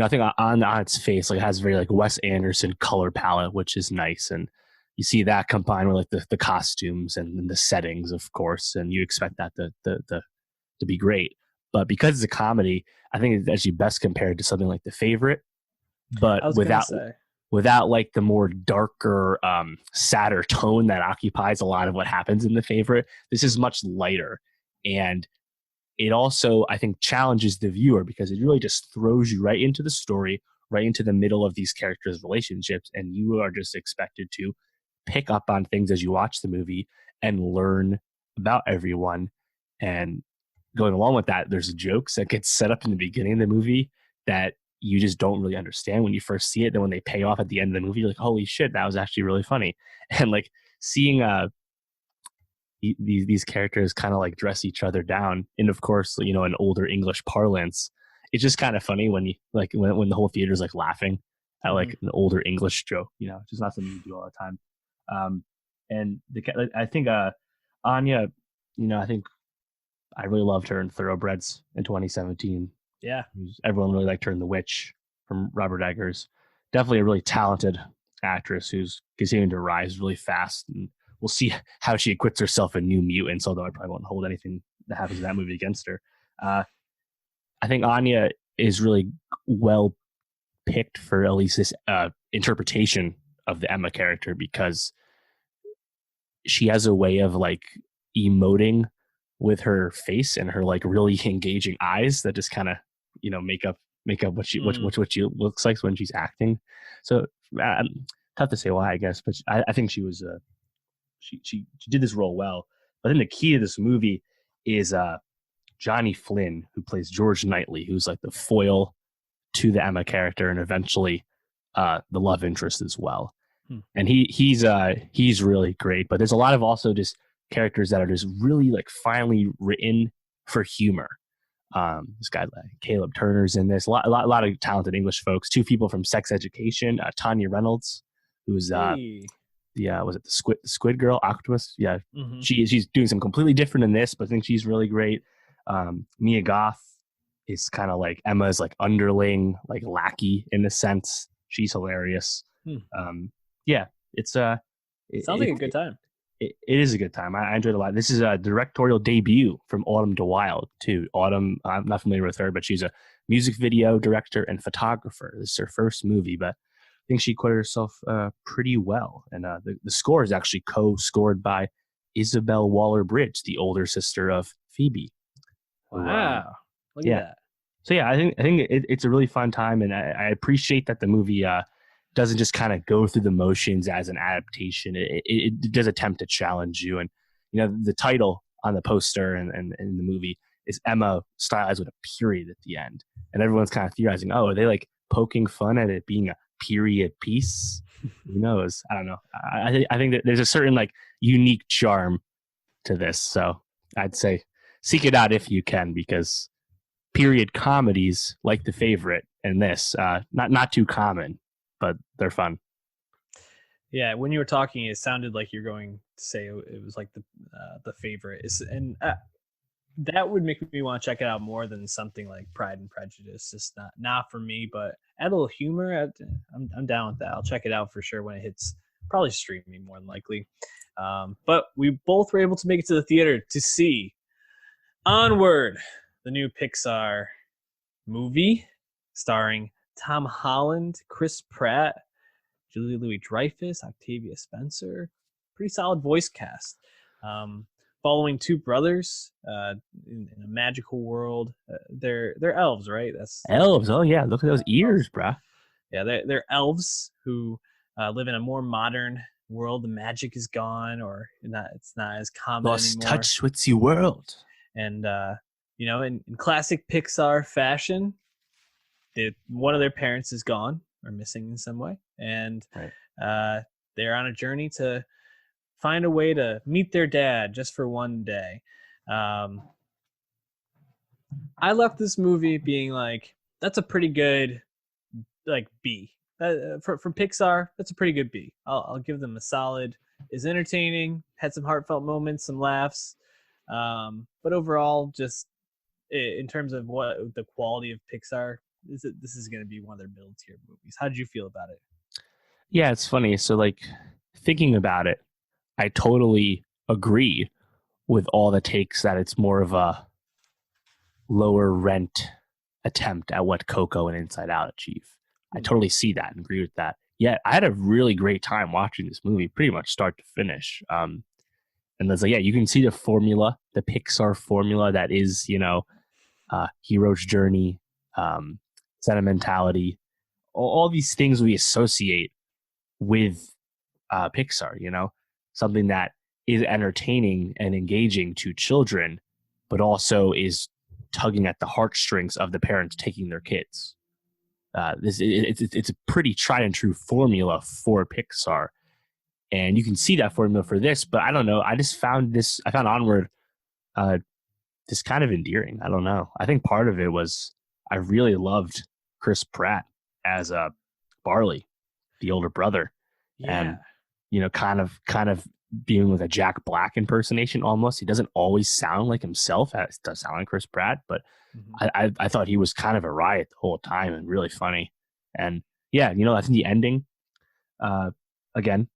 I think on its face, like it has very like Wes Anderson color palette, which is nice. And you see that combined with like the costumes and the settings, of course, and you expect that to be great. But because it's a comedy, I think it's actually best compared to something like The Favorite, but without like the more darker, sadder tone that occupies a lot of what happens in The Favorite. This is much lighter, and it also, I think, challenges the viewer because it really just throws you right into the story, right into the middle of these characters' relationships, and you are just expected to pick up on things as you watch the movie and learn about everyone. And going along with that, there's jokes that get set up in the beginning of the movie that you just don't really understand when you first see it. Then when they pay off at the end of the movie, you're like, holy shit, that was actually really funny. And like seeing these characters kind of like dress each other down, and of course, an older English parlance, it's just kind of funny when you like when the whole theater is like laughing at like an older English joke. It's just not something you do all the time. And I think Anya, I think I really loved her in Thoroughbreds in 2017. Yeah, everyone really liked her in The Witch from Robert Eggers. Definitely a really talented actress who's continuing to rise really fast, and we'll see how she acquits herself in New Mutants, although I probably won't hold anything that happens in that movie against her. I think Anya is really well picked for at least this interpretation of the Emma character, because she has a way of like emoting with her face and her like really engaging eyes that just kind of make up what she looks like when she's acting. So tough to say why, I guess, but I think she was she did this role well. But then the key to this movie is Johnny Flynn, who plays George Knightley, who's like the foil to the Emma character and eventually the love interest as well. And he's really great. But there's a lot of also just characters that are just really like finely written for humor. This guy like Caleb Turner's in this. A lot of talented English folks. Two people from Sex Education. Tanya Reynolds, who's was it the Squid Girl, Octopus? Yeah, she's doing some completely different in this, but I think she's really great. Mia Goth is kind of like Emma's like underling, like lackey in a sense. She's hilarious. Yeah, it sounds like a good time. It is a good time. I enjoyed it a lot. This is a directorial debut from Autumn DeWilde too. Autumn, I'm not familiar with her, but she's a music video director and photographer. This is her first movie, but I think she acquitted herself pretty well. And the score is actually co-scored by Isabel Waller-Bridge, the older sister of Phoebe. Wow. Look at that. So yeah, I think it's a really fun time, and I appreciate that the movie doesn't just kind of go through the motions as an adaptation. It does attempt to challenge you, and the title on the poster and in the movie is Emma stylized with a period at the end, and everyone's kind of theorizing, oh, are they like poking fun at it being a period piece? Who knows? I don't know. I think that there's a certain like unique charm to this, so I'd say seek it out if you can, because period comedies like The Favorite and this not too common, but they're fun. Yeah, when you were talking, it sounded like you're going to say it was like the Favorite, and that would make me want to check it out more than something like Pride and Prejudice. Just not for me, but add a little humor. I'm down with that. I'll check it out for sure when it hits, probably streaming more than likely. But we both were able to make it to the theater to see Onward, the new Pixar movie starring Tom Holland, Chris Pratt, Julia Louis-Dreyfus, Octavia Spencer. Pretty solid voice cast. Following two brothers in a magical world. They're elves, right? That's elves. Oh yeah, look at those ears, bruh. Yeah, they're elves who live in a more modern world. The magic is gone, or it's not as common Lost anymore. touch with the world. And in classic Pixar fashion, one of their parents is gone or missing in some way, and they're on a journey to find a way to meet their dad just for one day. I left this movie being like, that's a pretty good like B. For Pixar, that's a pretty good B. I'll give them a solid. Is entertaining, had some heartfelt moments, some laughs, but overall, just in terms of what the quality of Pixar, this is going to be one of their middle tier movies. How did you feel about it? Yeah, it's funny. So like thinking about it, I totally agree with all the takes that it's more of a lower rent attempt at what Coco and Inside Out achieve. I totally see that and agree with that. Yet I had a really great time watching this movie, pretty much start to finish. And it's like, yeah, you can see the formula, the Pixar formula that is, hero's journey, sentimentality, all these things we associate with Pixar, something that is entertaining and engaging to children, but also is tugging at the heartstrings of the parents taking their kids. It's a pretty tried and true formula for Pixar, and you can see that formula for this. But I don't know. I found Onward just kind of endearing. I don't know. I think part of it was I really loved Chris Pratt as Barley, the older brother, and kind of being with a Jack Black impersonation almost. He doesn't always sound like himself. It does sound like Chris Pratt, but I thought he was kind of a riot the whole time and really funny. And yeah, I think the ending, again,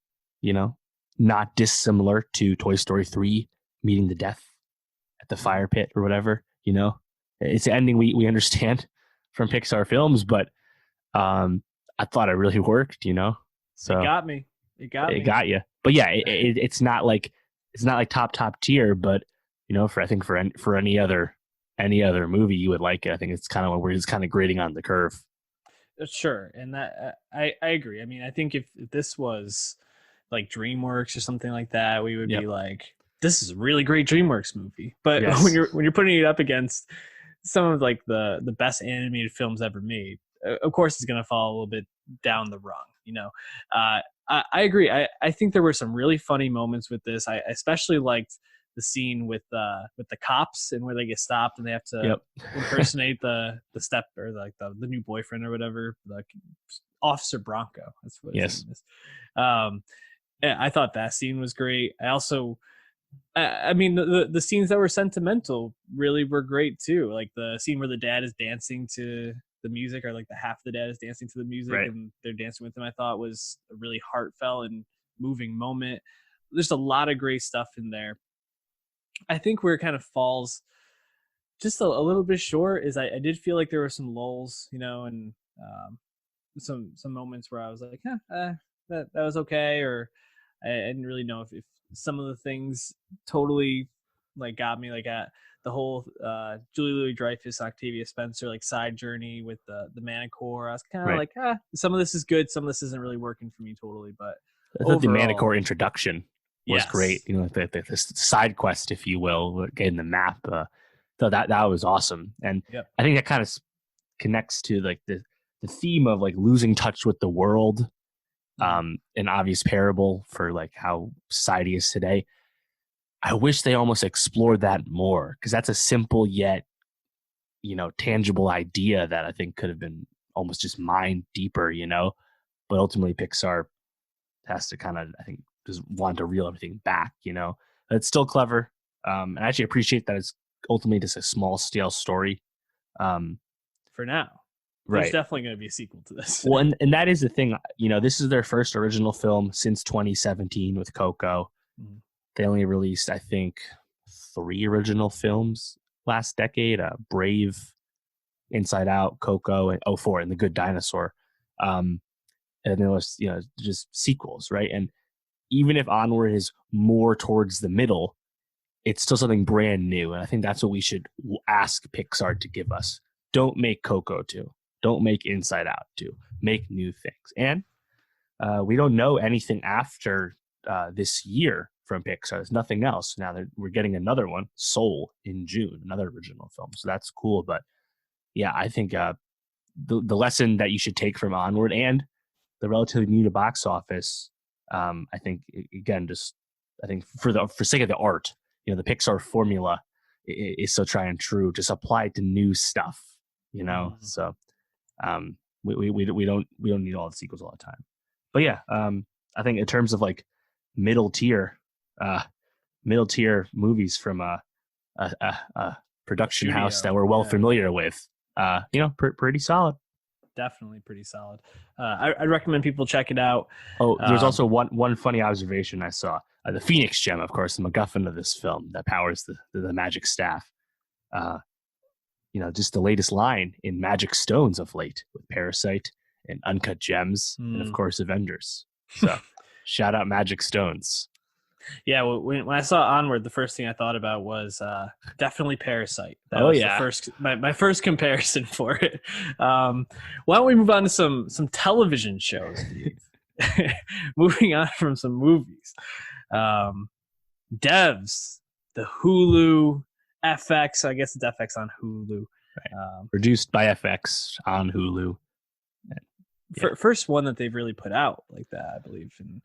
not dissimilar to Toy Story 3 meeting the death at the fire pit or whatever. It's an ending we understand from Pixar films, but I thought it really worked. So it got me. It got you. But yeah, it's not like top tier, but For I think for any other movie you would like it. I think it's kind of where he's kind of grading on the curve. Sure, and that I agree. I mean, I think if this was like DreamWorks or something like that, we would Yep. be like, this is a really great DreamWorks movie. But Yes. when you're putting it up against some of like the best animated films ever made, of course it's going to fall a little bit down the rung. I agree. I think there were some really funny moments with this. I especially liked the scene with the cops and where they get stopped and they have to impersonate the step or like the new boyfriend or whatever, like Officer Bronco. That's what his name is. I thought that scene was great. I also, I mean, the scenes that were sentimental really were great too. Like the scene where the dad is dancing to the music, or like the half of the dad is dancing to the music, right. and they're dancing with him. I thought was a really heartfelt and moving moment. There's a lot of great stuff in there. I think where it kind of falls just a little bit short is I did feel like there were some lulls, and some moments where I was like, that was okay, or I didn't really know if some of the things totally like got me, like at the whole Julie Louis-Dreyfus, Octavia Spencer like side journey with the Manticore. I was kind of like, some of this is good, some of this isn't really working for me totally, but I thought the Manticore introduction was great. The side quest, if you will, getting the map. So that was awesome, and I think that kind of connects to like the theme of like losing touch with the world, an obvious parable for like how society is today. I wish they almost explored that more, because that's a simple yet tangible idea that I think could have been almost just mined deeper. But ultimately Pixar has to kind of, I think, just want to reel everything back. It's still clever. And I actually appreciate that it's ultimately just a small scale story. For now. Right. There's definitely going to be a sequel to this. Well, and that is the thing. This is their first original film since 2017 with Coco. They only released, I think, 3 original films last decade: Brave, Inside Out, Coco, and 04, and The Good Dinosaur. And there was, just sequels, right? And even if Onward is more towards the middle, it's still something brand new. And I think that's what we should ask Pixar to give us. Don't make Coco 2. Don't make Inside Out 2. Make new things. And we don't know anything after this year from Pixar. There's nothing else. Now that we're getting another one, Soul, in June, another original film. So that's cool. But yeah, I think the lesson that you should take from Onward and the relatively new to box office, I think, again, I think for sake of the art, the Pixar formula is so tried and true. Just apply it to new stuff, So we don't need all the sequels all the time. But yeah, I think in terms of like middle tier movies from a production house that we're well familiar with, pretty solid. Definitely pretty solid. I'd recommend people check it out. Oh, there's also one funny observation I saw. The Phoenix Gem, of course, the MacGuffin of this film that powers the magic staff. Just the latest line in Magic Stones of late with Parasite and Uncut Gems, and of course Avengers. So shout out Magic Stones. Yeah, when I saw Onward, the first thing I thought about was definitely Parasite. That was the first, my first comparison for it. Why don't we move on to some television shows? Moving on from some movies. Devs, the Hulu, FX. I guess it's FX on Hulu. Right. Produced by FX on Hulu. First one that they've really put out like that, I believe, and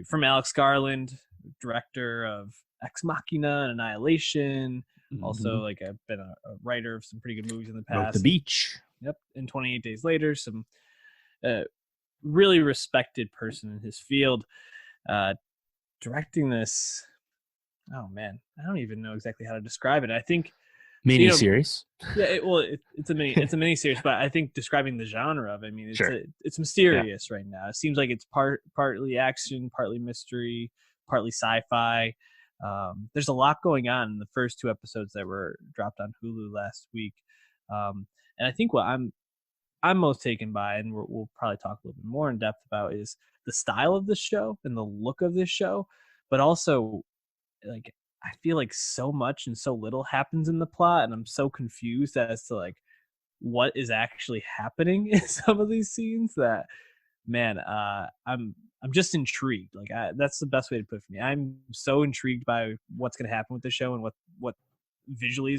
from Alex Garland, director of Ex Machina and Annihilation. Also, like, I've been a writer of some pretty good movies in the past. Wrote The Beach. Yep. And 28 Days Later, some really respected person in his field. Directing this, oh man, I don't even know exactly how to describe it. I think mini-series. It's a mini series, but I think describing the genre of it, I mean, it's mysterious right now. It seems like it's partly action, partly mystery, partly sci-fi. There's a lot going on in the first 2 episodes that were dropped on Hulu last week, and I think what I'm most taken by, and we'll probably talk a little bit more in depth about, is the style of this show and the look of this show, but also like I feel like so much and so little happens in the plot, and I'm so confused as to like what is actually happening in some of these scenes that, man, I'm just intrigued. Like that's the best way to put it for me. I'm so intrigued by what's going to happen with the show and what visually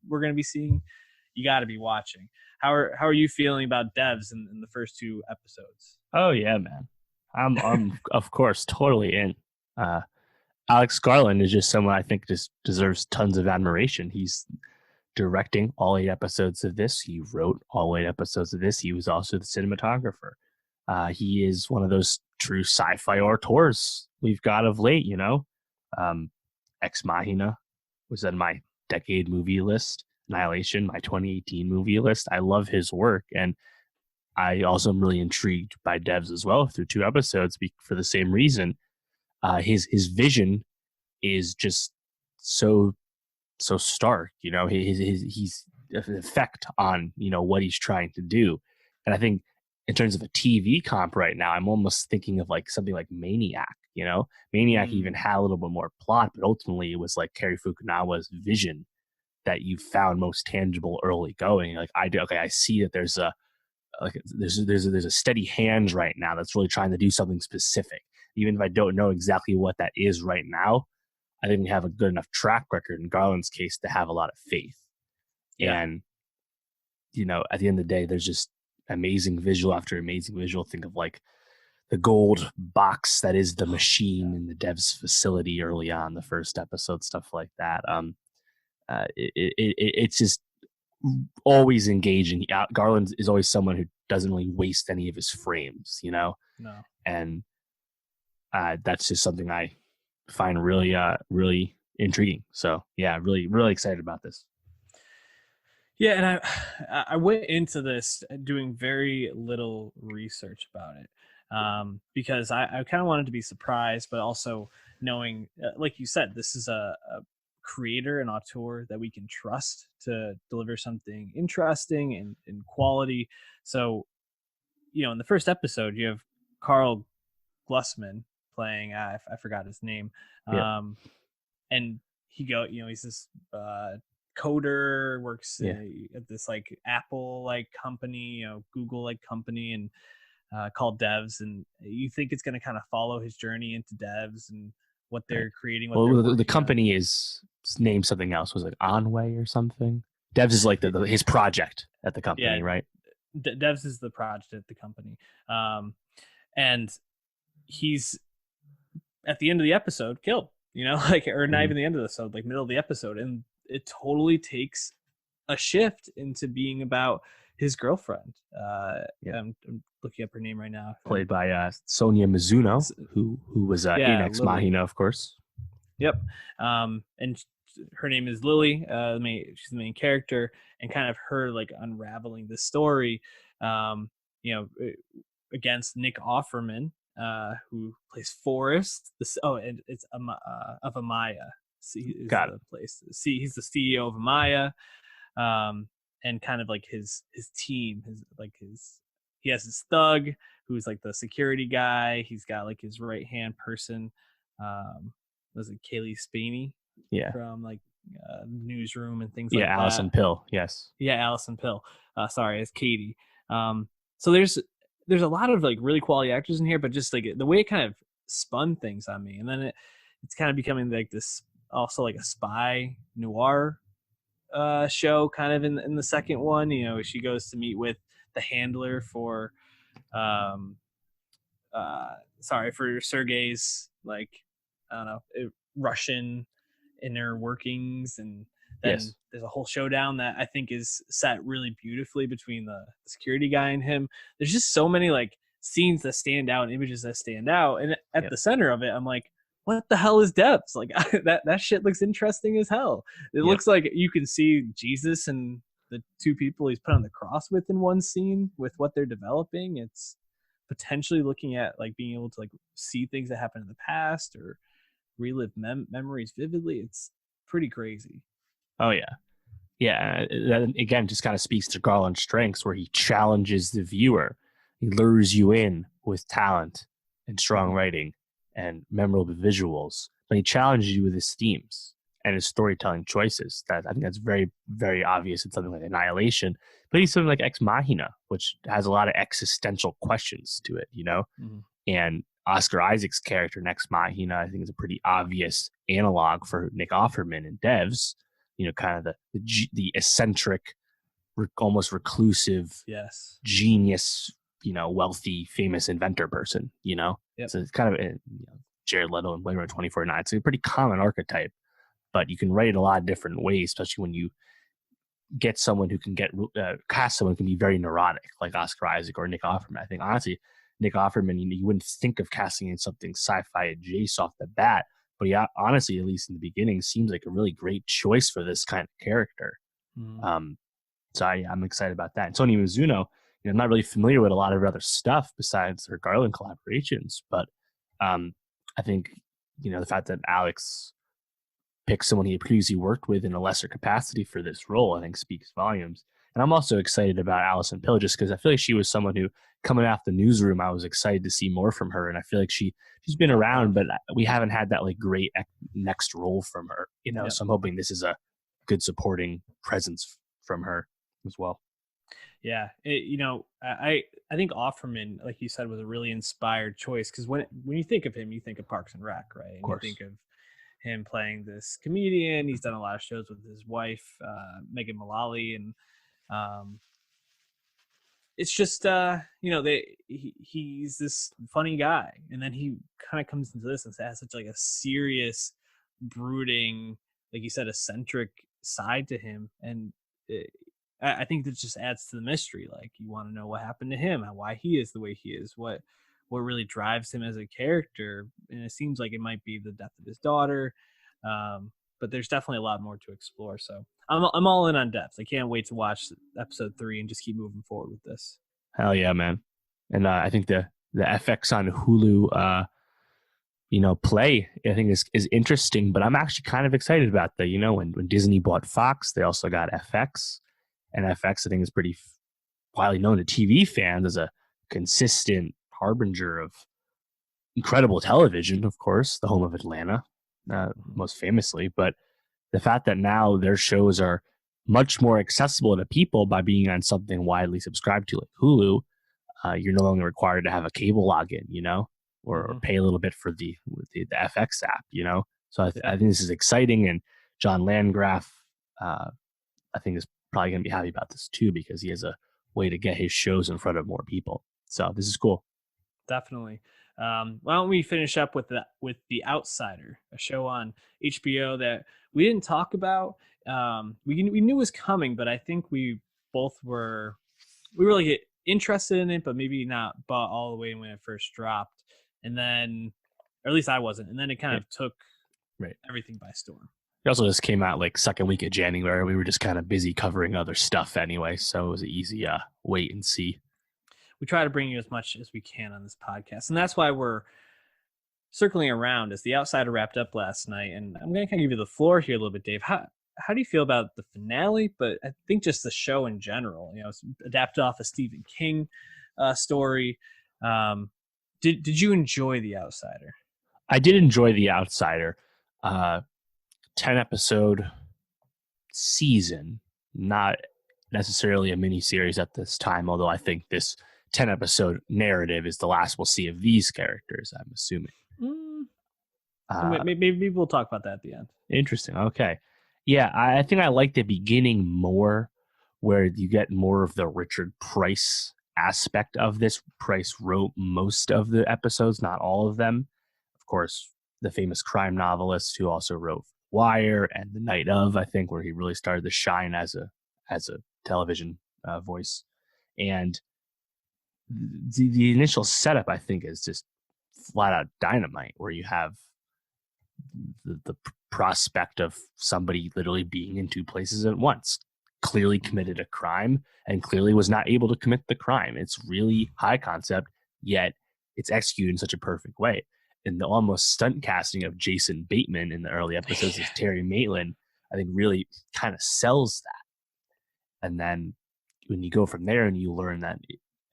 we're gonna be seeing. You got to be watching. How are you feeling about devs in the first 2 episodes? Oh yeah, man. I'm of course totally in. Alex Garland is just someone I think just deserves tons of admiration. He's directing all 8 episodes of this. He wrote all 8 episodes of this. He was also the cinematographer. He is one of those true sci-fi auteurs we've got of late, you know. Ex Machina was on my decade movie list. Annihilation, my 2018 movie list. I love his work, and I also am really intrigued by devs as well through 2 episodes for the same reason. His vision is just so stark, you know. He's an effect on, you know, what he's trying to do. And I think in terms of a TV comp right now, I'm almost thinking of like something like Maniac, you know. Maniac even had a little bit more plot, but ultimately it was like Cary Fukunawa's vision that you found most tangible early going. Like I see that there's a steady hand right now that's really trying to do something specific. Even if I don't know exactly what that is right now, I think we have a good enough track record in Garland's case to have a lot of faith. Yeah. And, you know, at the end of the day, there's just amazing visual after amazing visual. Think of like the gold box that is the machine in the dev's facility early on, the first episode, stuff like that. It's just always engaging. Garland is always someone who doesn't really waste any of his frames, you know? No. And that's just something I find really, really intriguing. So yeah, really, really excited about this. Yeah, and I went into this doing very little research about it, because I kind of wanted to be surprised, but also knowing, like you said, this is a creator and auteur that we can trust to deliver something interesting and quality. So, you know, in the first episode, you have Carl Glusman playing, I forgot his name, and he's this coder, works at this like Apple like company, you know, Google like company, and called Devs, and you think it's going to kind of follow his journey into devs and what they're creating. The company is named something else. Was like Onway or something. Devs is like his project at the company, right? Devs is the project at the company, and he's at the end of the episode killed. You know, like, or not even the end of the episode, like middle of the episode, and it totally takes a shift into being about his girlfriend. I'm looking up her name right now. Played by Sonia Mizuno, who was in Ex Machina, of course. Yep. And her name is Lily. She's the main character, and kind of her like unraveling the story, against Nick Offerman, who plays Forrest. And it's of Amaya. Got it. He's the CEO of Amaya, and kind of like his team, he has his thug who's like the security guy. He's got like his right hand person. Was it Kaylee Spaney? Yeah, from like Newsroom and things like that. Yeah, Allison Pill. Yes. Yeah, Allison Pill. Sorry, it's Katie. So there's a lot of like really quality actors in here, but just like the way it kind of spun things on me, and then it's kind of becoming like this also like a spy noir show kind of in the second one. You know, she goes to meet with the handler for for Sergei's, like, I don't know, Russian inner workings, and then there's a whole showdown that I think is set really beautifully between the security guy and him. There's just so many like scenes that stand out, images that stand out, and at the center of it, I'm like, what the hell is Devs? Like, that shit looks interesting as hell. It looks like you can see Jesus and the two people he's put on the cross with in one scene with what they're developing. It's potentially looking at like being able to like see things that happened in the past or relive memories vividly. It's pretty crazy. Oh yeah. That again just kind of speaks to Garland's strengths, where he challenges the viewer. He lures you in with talent and strong writing and memorable visuals, but he challenges you with his themes. and his storytelling choices. That I think that's very, very obvious in something like Annihilation, but he's something like Ex Machina, which has a lot of existential questions to it, Mhm. And Oscar Isaac's character in Ex Machina, I think, is a pretty obvious analog for Nick Offerman in Devs. Kind of the eccentric, almost reclusive, Yes. genius, wealthy, famous inventor person. Yep. So it's kind of Jared Leto in Blade Runner 2049. It's a pretty common archetype, but you can write it a lot of different ways, especially when you get someone who can cast someone who can be very neurotic, like Oscar Isaac or Nick Offerman. I think honestly, Nick Offerman, you wouldn't think of casting in something sci-fi adjacent off the bat, but he honestly, at least in the beginning, seems like a really great choice for this kind of character. Mhm. So I'm excited about that. And Tony Mizuno, I'm not really familiar with a lot of her other stuff besides her Garland collaborations, but I think the fact that Alex picked someone he had previously worked with in a lesser capacity for this role, I think speaks volumes. And I'm also excited about Alison Pill just because I feel like she was someone who, coming off the Newsroom, I was excited to see more from her. And I feel like she's been around, but we haven't had that like great next role from her, Yep. So I'm hoping this is a good supporting presence from her as well. Yeah, I think Offerman, like you said, was a really inspired choice because when you think of him, you think of Parks and Rec, right? And Of course. you think of him playing this comedian. He's done a lot of shows with his wife, Megan Mullally, and it's just he's this funny guy, and then he kind of comes into this and has such like a serious, brooding, like you said, eccentric side to him, and I think that just adds to the mystery. Like you want to know what happened to him, why he is the way he is, what really drives him as a character, and it seems like it might be the death of his daughter, but there's definitely a lot more to explore. So I'm all in on Depth. I can't wait to watch episode 3 and just keep moving forward with this. Hell yeah, man! And I think the FX on Hulu, play I think is interesting, but I'm actually kind of excited about when Disney bought Fox, they also got FX, and FX I think is pretty widely known to TV fans as a consistent harbinger of incredible television, of course, the home of Atlanta, most famously. But the fact that now their shows are much more accessible to people by being on something widely subscribed to like Hulu, you're no longer required to have a cable login, or pay a little bit for the FX app, So I think this is exciting, and John Landgraf, I think, is probably going to be happy about this too because he has a way to get his shows in front of more people. So this is cool. Definitely. Why don't we finish up with The Outsider, a show on HBO that we didn't talk about. We knew was coming, but I think we both were like interested in it, but maybe not bought all the way when it first dropped. And then, or at least I wasn't. And then it kind of took everything by storm. It also just came out like second week of January. We were just kind of busy covering other stuff anyway, so it was an easy wait and see. We try to bring you as much as we can on this podcast, and that's why we're circling around as The Outsider wrapped up last night. And I'm going to kind of give you the floor here a little bit, Dave. How do you feel about the finale? But I think just the show in general. It's adapted off a Stephen King story. Did you enjoy The Outsider? I did enjoy The Outsider. 10-episode season, not necessarily a mini series at this time, although I think this 10-episode narrative is the last we'll see of these characters, I'm assuming. Maybe we'll talk about that at the end. Interesting. Okay. Yeah, I think I like the beginning more, where you get more of the Richard Price aspect of this. Price wrote most of the episodes, not all of them. Of course, the famous crime novelist who also wrote Wire and The Night Of, I think, where he really started to shine as a television voice. And the initial setup, I think, is just flat out dynamite, where you have the prospect of somebody literally being in two places at once, clearly committed a crime and clearly was not able to commit the crime. It's really high concept, yet it's executed in such a perfect way. And the almost stunt casting of Jason Bateman in the early episodes as Terry Maitland, I think, really kind of sells that. And then when you go from there and you learn that,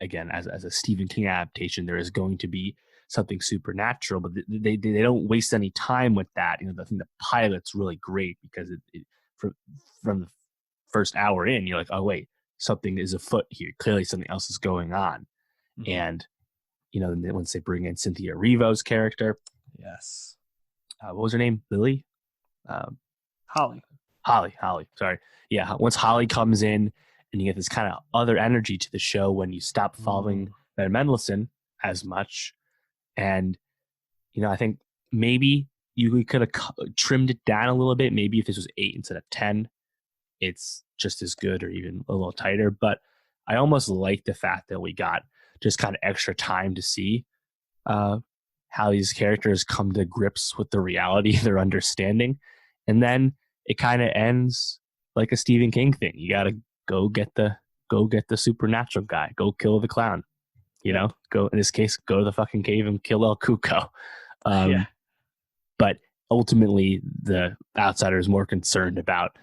again, as a Stephen King adaptation, there is going to be something supernatural, but they don't waste any time with that. You know, I think the pilot's really great because from the first hour in, you're like, oh wait, something is afoot here. Clearly, something else is going on. Mm-hmm. And you know, once they bring in Cynthia Erivo's character, yes, what was her name? Lily, Holly. Sorry, yeah. Once Holly comes in, and you get this kind of other energy to the show when you stop following Van Mendelsohn as much, and you know, I think maybe we could have trimmed it down a little bit. Maybe if this was 8 instead of 10, it's just as good or even a little tighter. But I almost like the fact that we got just kind of extra time to see how these characters come to grips with the reality they're understanding. And then it kind of ends like a Stephen King thing. You got to go get the supernatural guy, go kill the clown, you know, go, in this case, go to the fucking cave and kill El Cuco. But ultimately the outsider is more concerned about,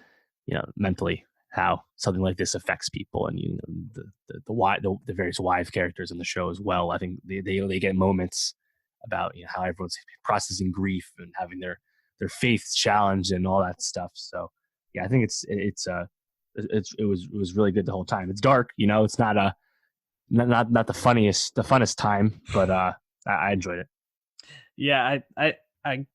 you know, mentally how something like this affects people, and you know, the various wife characters in the show as well. I think they get moments about, you know, how everyone's processing grief and having their faith challenged and all that stuff. So yeah, I think it was really good the whole time. It's dark, you know, it's not the funnest time, but I enjoyed it. Yeah, I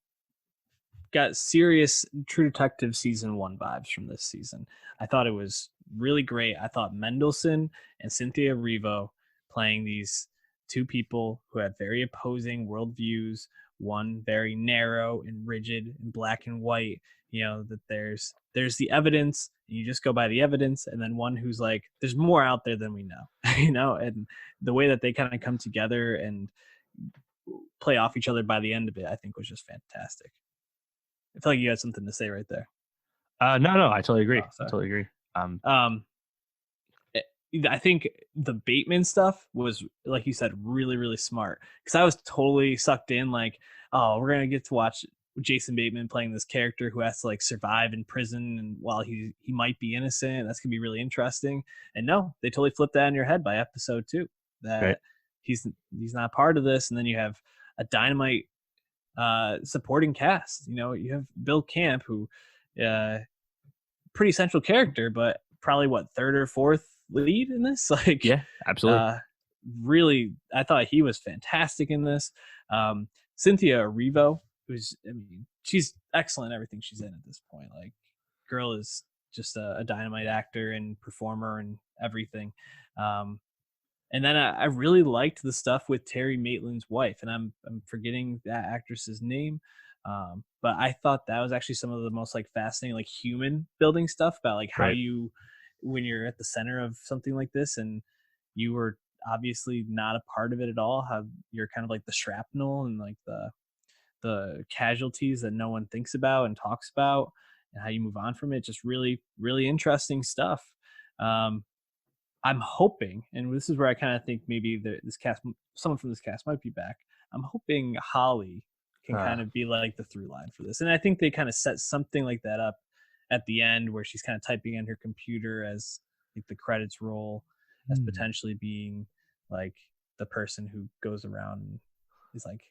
got serious True Detective season 1 vibes from this season. I thought it was really great. I thought Mendelsohn and Cynthia Erivo playing these two people who had very opposing worldviews, one very narrow and rigid and black and white, you know, that there's the evidence and you just go by the evidence, and then one who's like, there's more out there than we know, you know, and the way that they kind of come together and play off each other by the end of it, I think was just fantastic. I feel like you had something to say right there. No, I totally agree. I think the Bateman stuff was, like you said, really, really smart, because I was totally sucked in, like, oh, we're gonna get to watch Jason Bateman playing this character who has to like survive in prison, and while he might be innocent, that's gonna be really interesting. And no, they totally flipped that in your head by episode 2, that right. he's not part of this. And then you have a dynamite supporting cast. You know, you have Bill Camp, who pretty central character, but probably what, 3rd or 4th lead in this. Like, yeah, absolutely. Really, I thought he was fantastic in this. Cynthia Erivo, she's excellent in everything she's in at this point. Like, girl is just a dynamite actor and performer and everything. And then I really liked the stuff with Terry Maitland's wife, and I'm forgetting that actress's name. But I thought that was actually some of the most like fascinating, like human building stuff about like how you, when you're at the center of something like this and you were obviously not a part of it at all, how you're kind of like the shrapnel and like the casualties that no one thinks about and talks about, and how you move on from it. Just really, really interesting stuff. I'm hoping, and this is where I kind of think maybe someone from this cast might be back. I'm hoping Holly can kind of be like the through line for this. And I think they kind of set something like that up at the end, where she's kind of typing in her computer as like the credits roll, as potentially being like the person who goes around and is like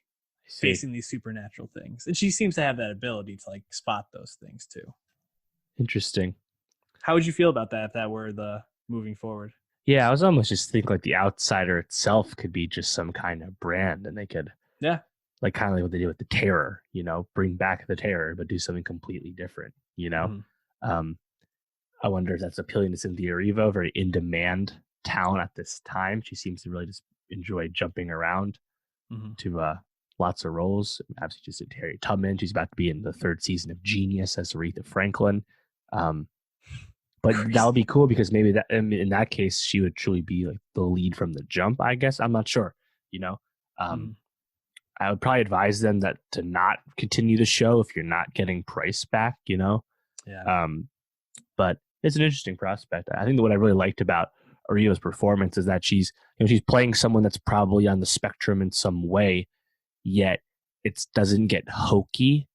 facing these supernatural things. And she seems to have that ability to like spot those things too. Interesting. How would you feel about that if that were the moving forward? Yeah, I was almost just thinking like the outsider itself could be just some kind of brand, and they could, like kind of like what they did with the Terror, you know, bring back the Terror, but do something completely different, you know? I wonder if that's appealing to Cynthia Erivo, very in-demand talent at this time. She seems to really just enjoy jumping around to lots of roles. Obviously, just did Harriet Tubman. She's about to be in the 3rd season of Genius as Aretha Franklin. But that would be cool, because maybe that in that case she would truly be like the lead from the jump, I guess. I'm not sure, you know. I would probably advise them that to not continue the show if you're not getting price back, you know. But it's an interesting prospect. I think that what I really liked about Ariva's performance is that she's playing someone that's probably on the spectrum in some way, yet it doesn't get hokey.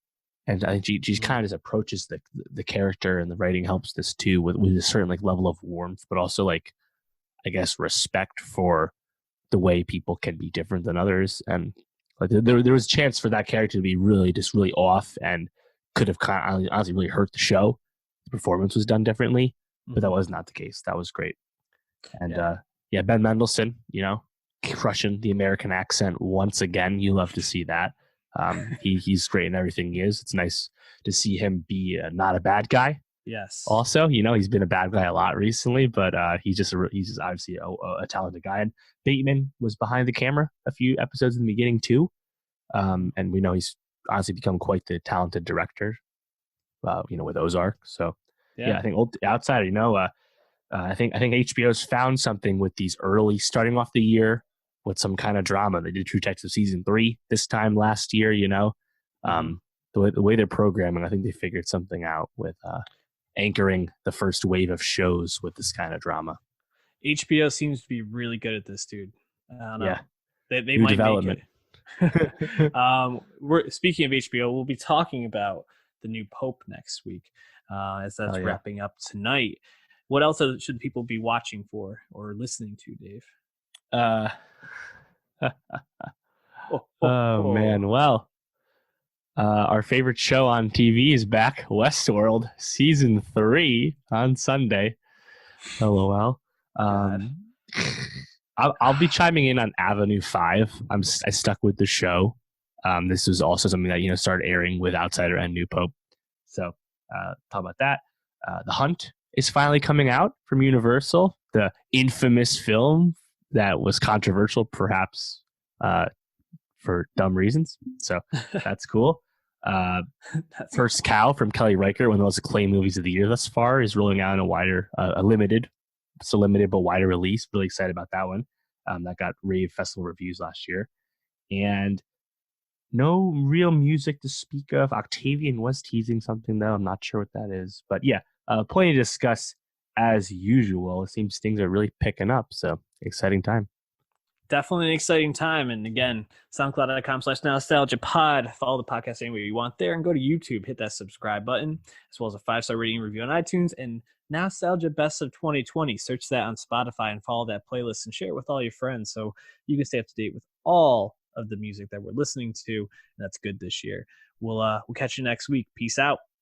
And I think she kind of just approaches the character, and the writing helps this too, with a certain like level of warmth, but also like, I guess, respect for the way people can be different than others. And Like there was a chance for that character to be really just really off and could have kind of honestly really hurt the show. The performance was done differently, but that was not the case. That was great. And yeah, Ben Mendelsohn, you know, crushing the American accent once again. You love to see that. He's great in everything he is. It's nice to see him be not a bad guy. Yes. Also, you know, he's been a bad guy a lot recently, but he's just obviously a talented guy. And Bateman was behind the camera a few episodes in the beginning too, and we know he's honestly become quite the talented director. You know, with Ozark. So yeah, I think outside, you know, I think HBO's found something with these early starting off the year with some kind of drama. They did True Detective season 3 this time last year. You know, the way they're programming, I think they figured something out with anchoring the first wave of shows with this kind of drama. HBO seems to be really good at this, dude. I don't know. Yeah, they might make it. We're speaking of HBO. We'll be talking about the new Pope next week, as that's wrapping up tonight. What else should people be watching for or listening to, Dave? Oh man, well. Our favorite show on TV is back, Westworld, season 3 on Sunday. LOL. I'll be chiming in on Avenue 5. I stuck with the show. This was also something that, you know, started airing with Outsider and New Pope. So talk about that. The Hunt is finally coming out from Universal, the infamous film that was controversial, perhaps for dumb reasons. So that's cool. First Cow from Kelly Reichert, one of the most acclaimed movies of the year thus far, is rolling out in a wider, limited but wider release. Really excited about that one. That got rave festival reviews last year. And no real music to speak of. Octavian was teasing something, though. I'm not sure what that is. But yeah, plenty to discuss as usual. It seems things are really picking up. So exciting time. Definitely an exciting time. And again, SoundCloud.com/NowstalgiaPod. Follow the podcast anywhere you want there, and go to YouTube, hit that subscribe button, as well as a 5-star rating and review on iTunes, and Nostalgia Best of 2020. Search that on Spotify and follow that playlist and share it with all your friends so you can stay up to date with all of the music that we're listening to. And that's good this year. We'll catch you next week. Peace out.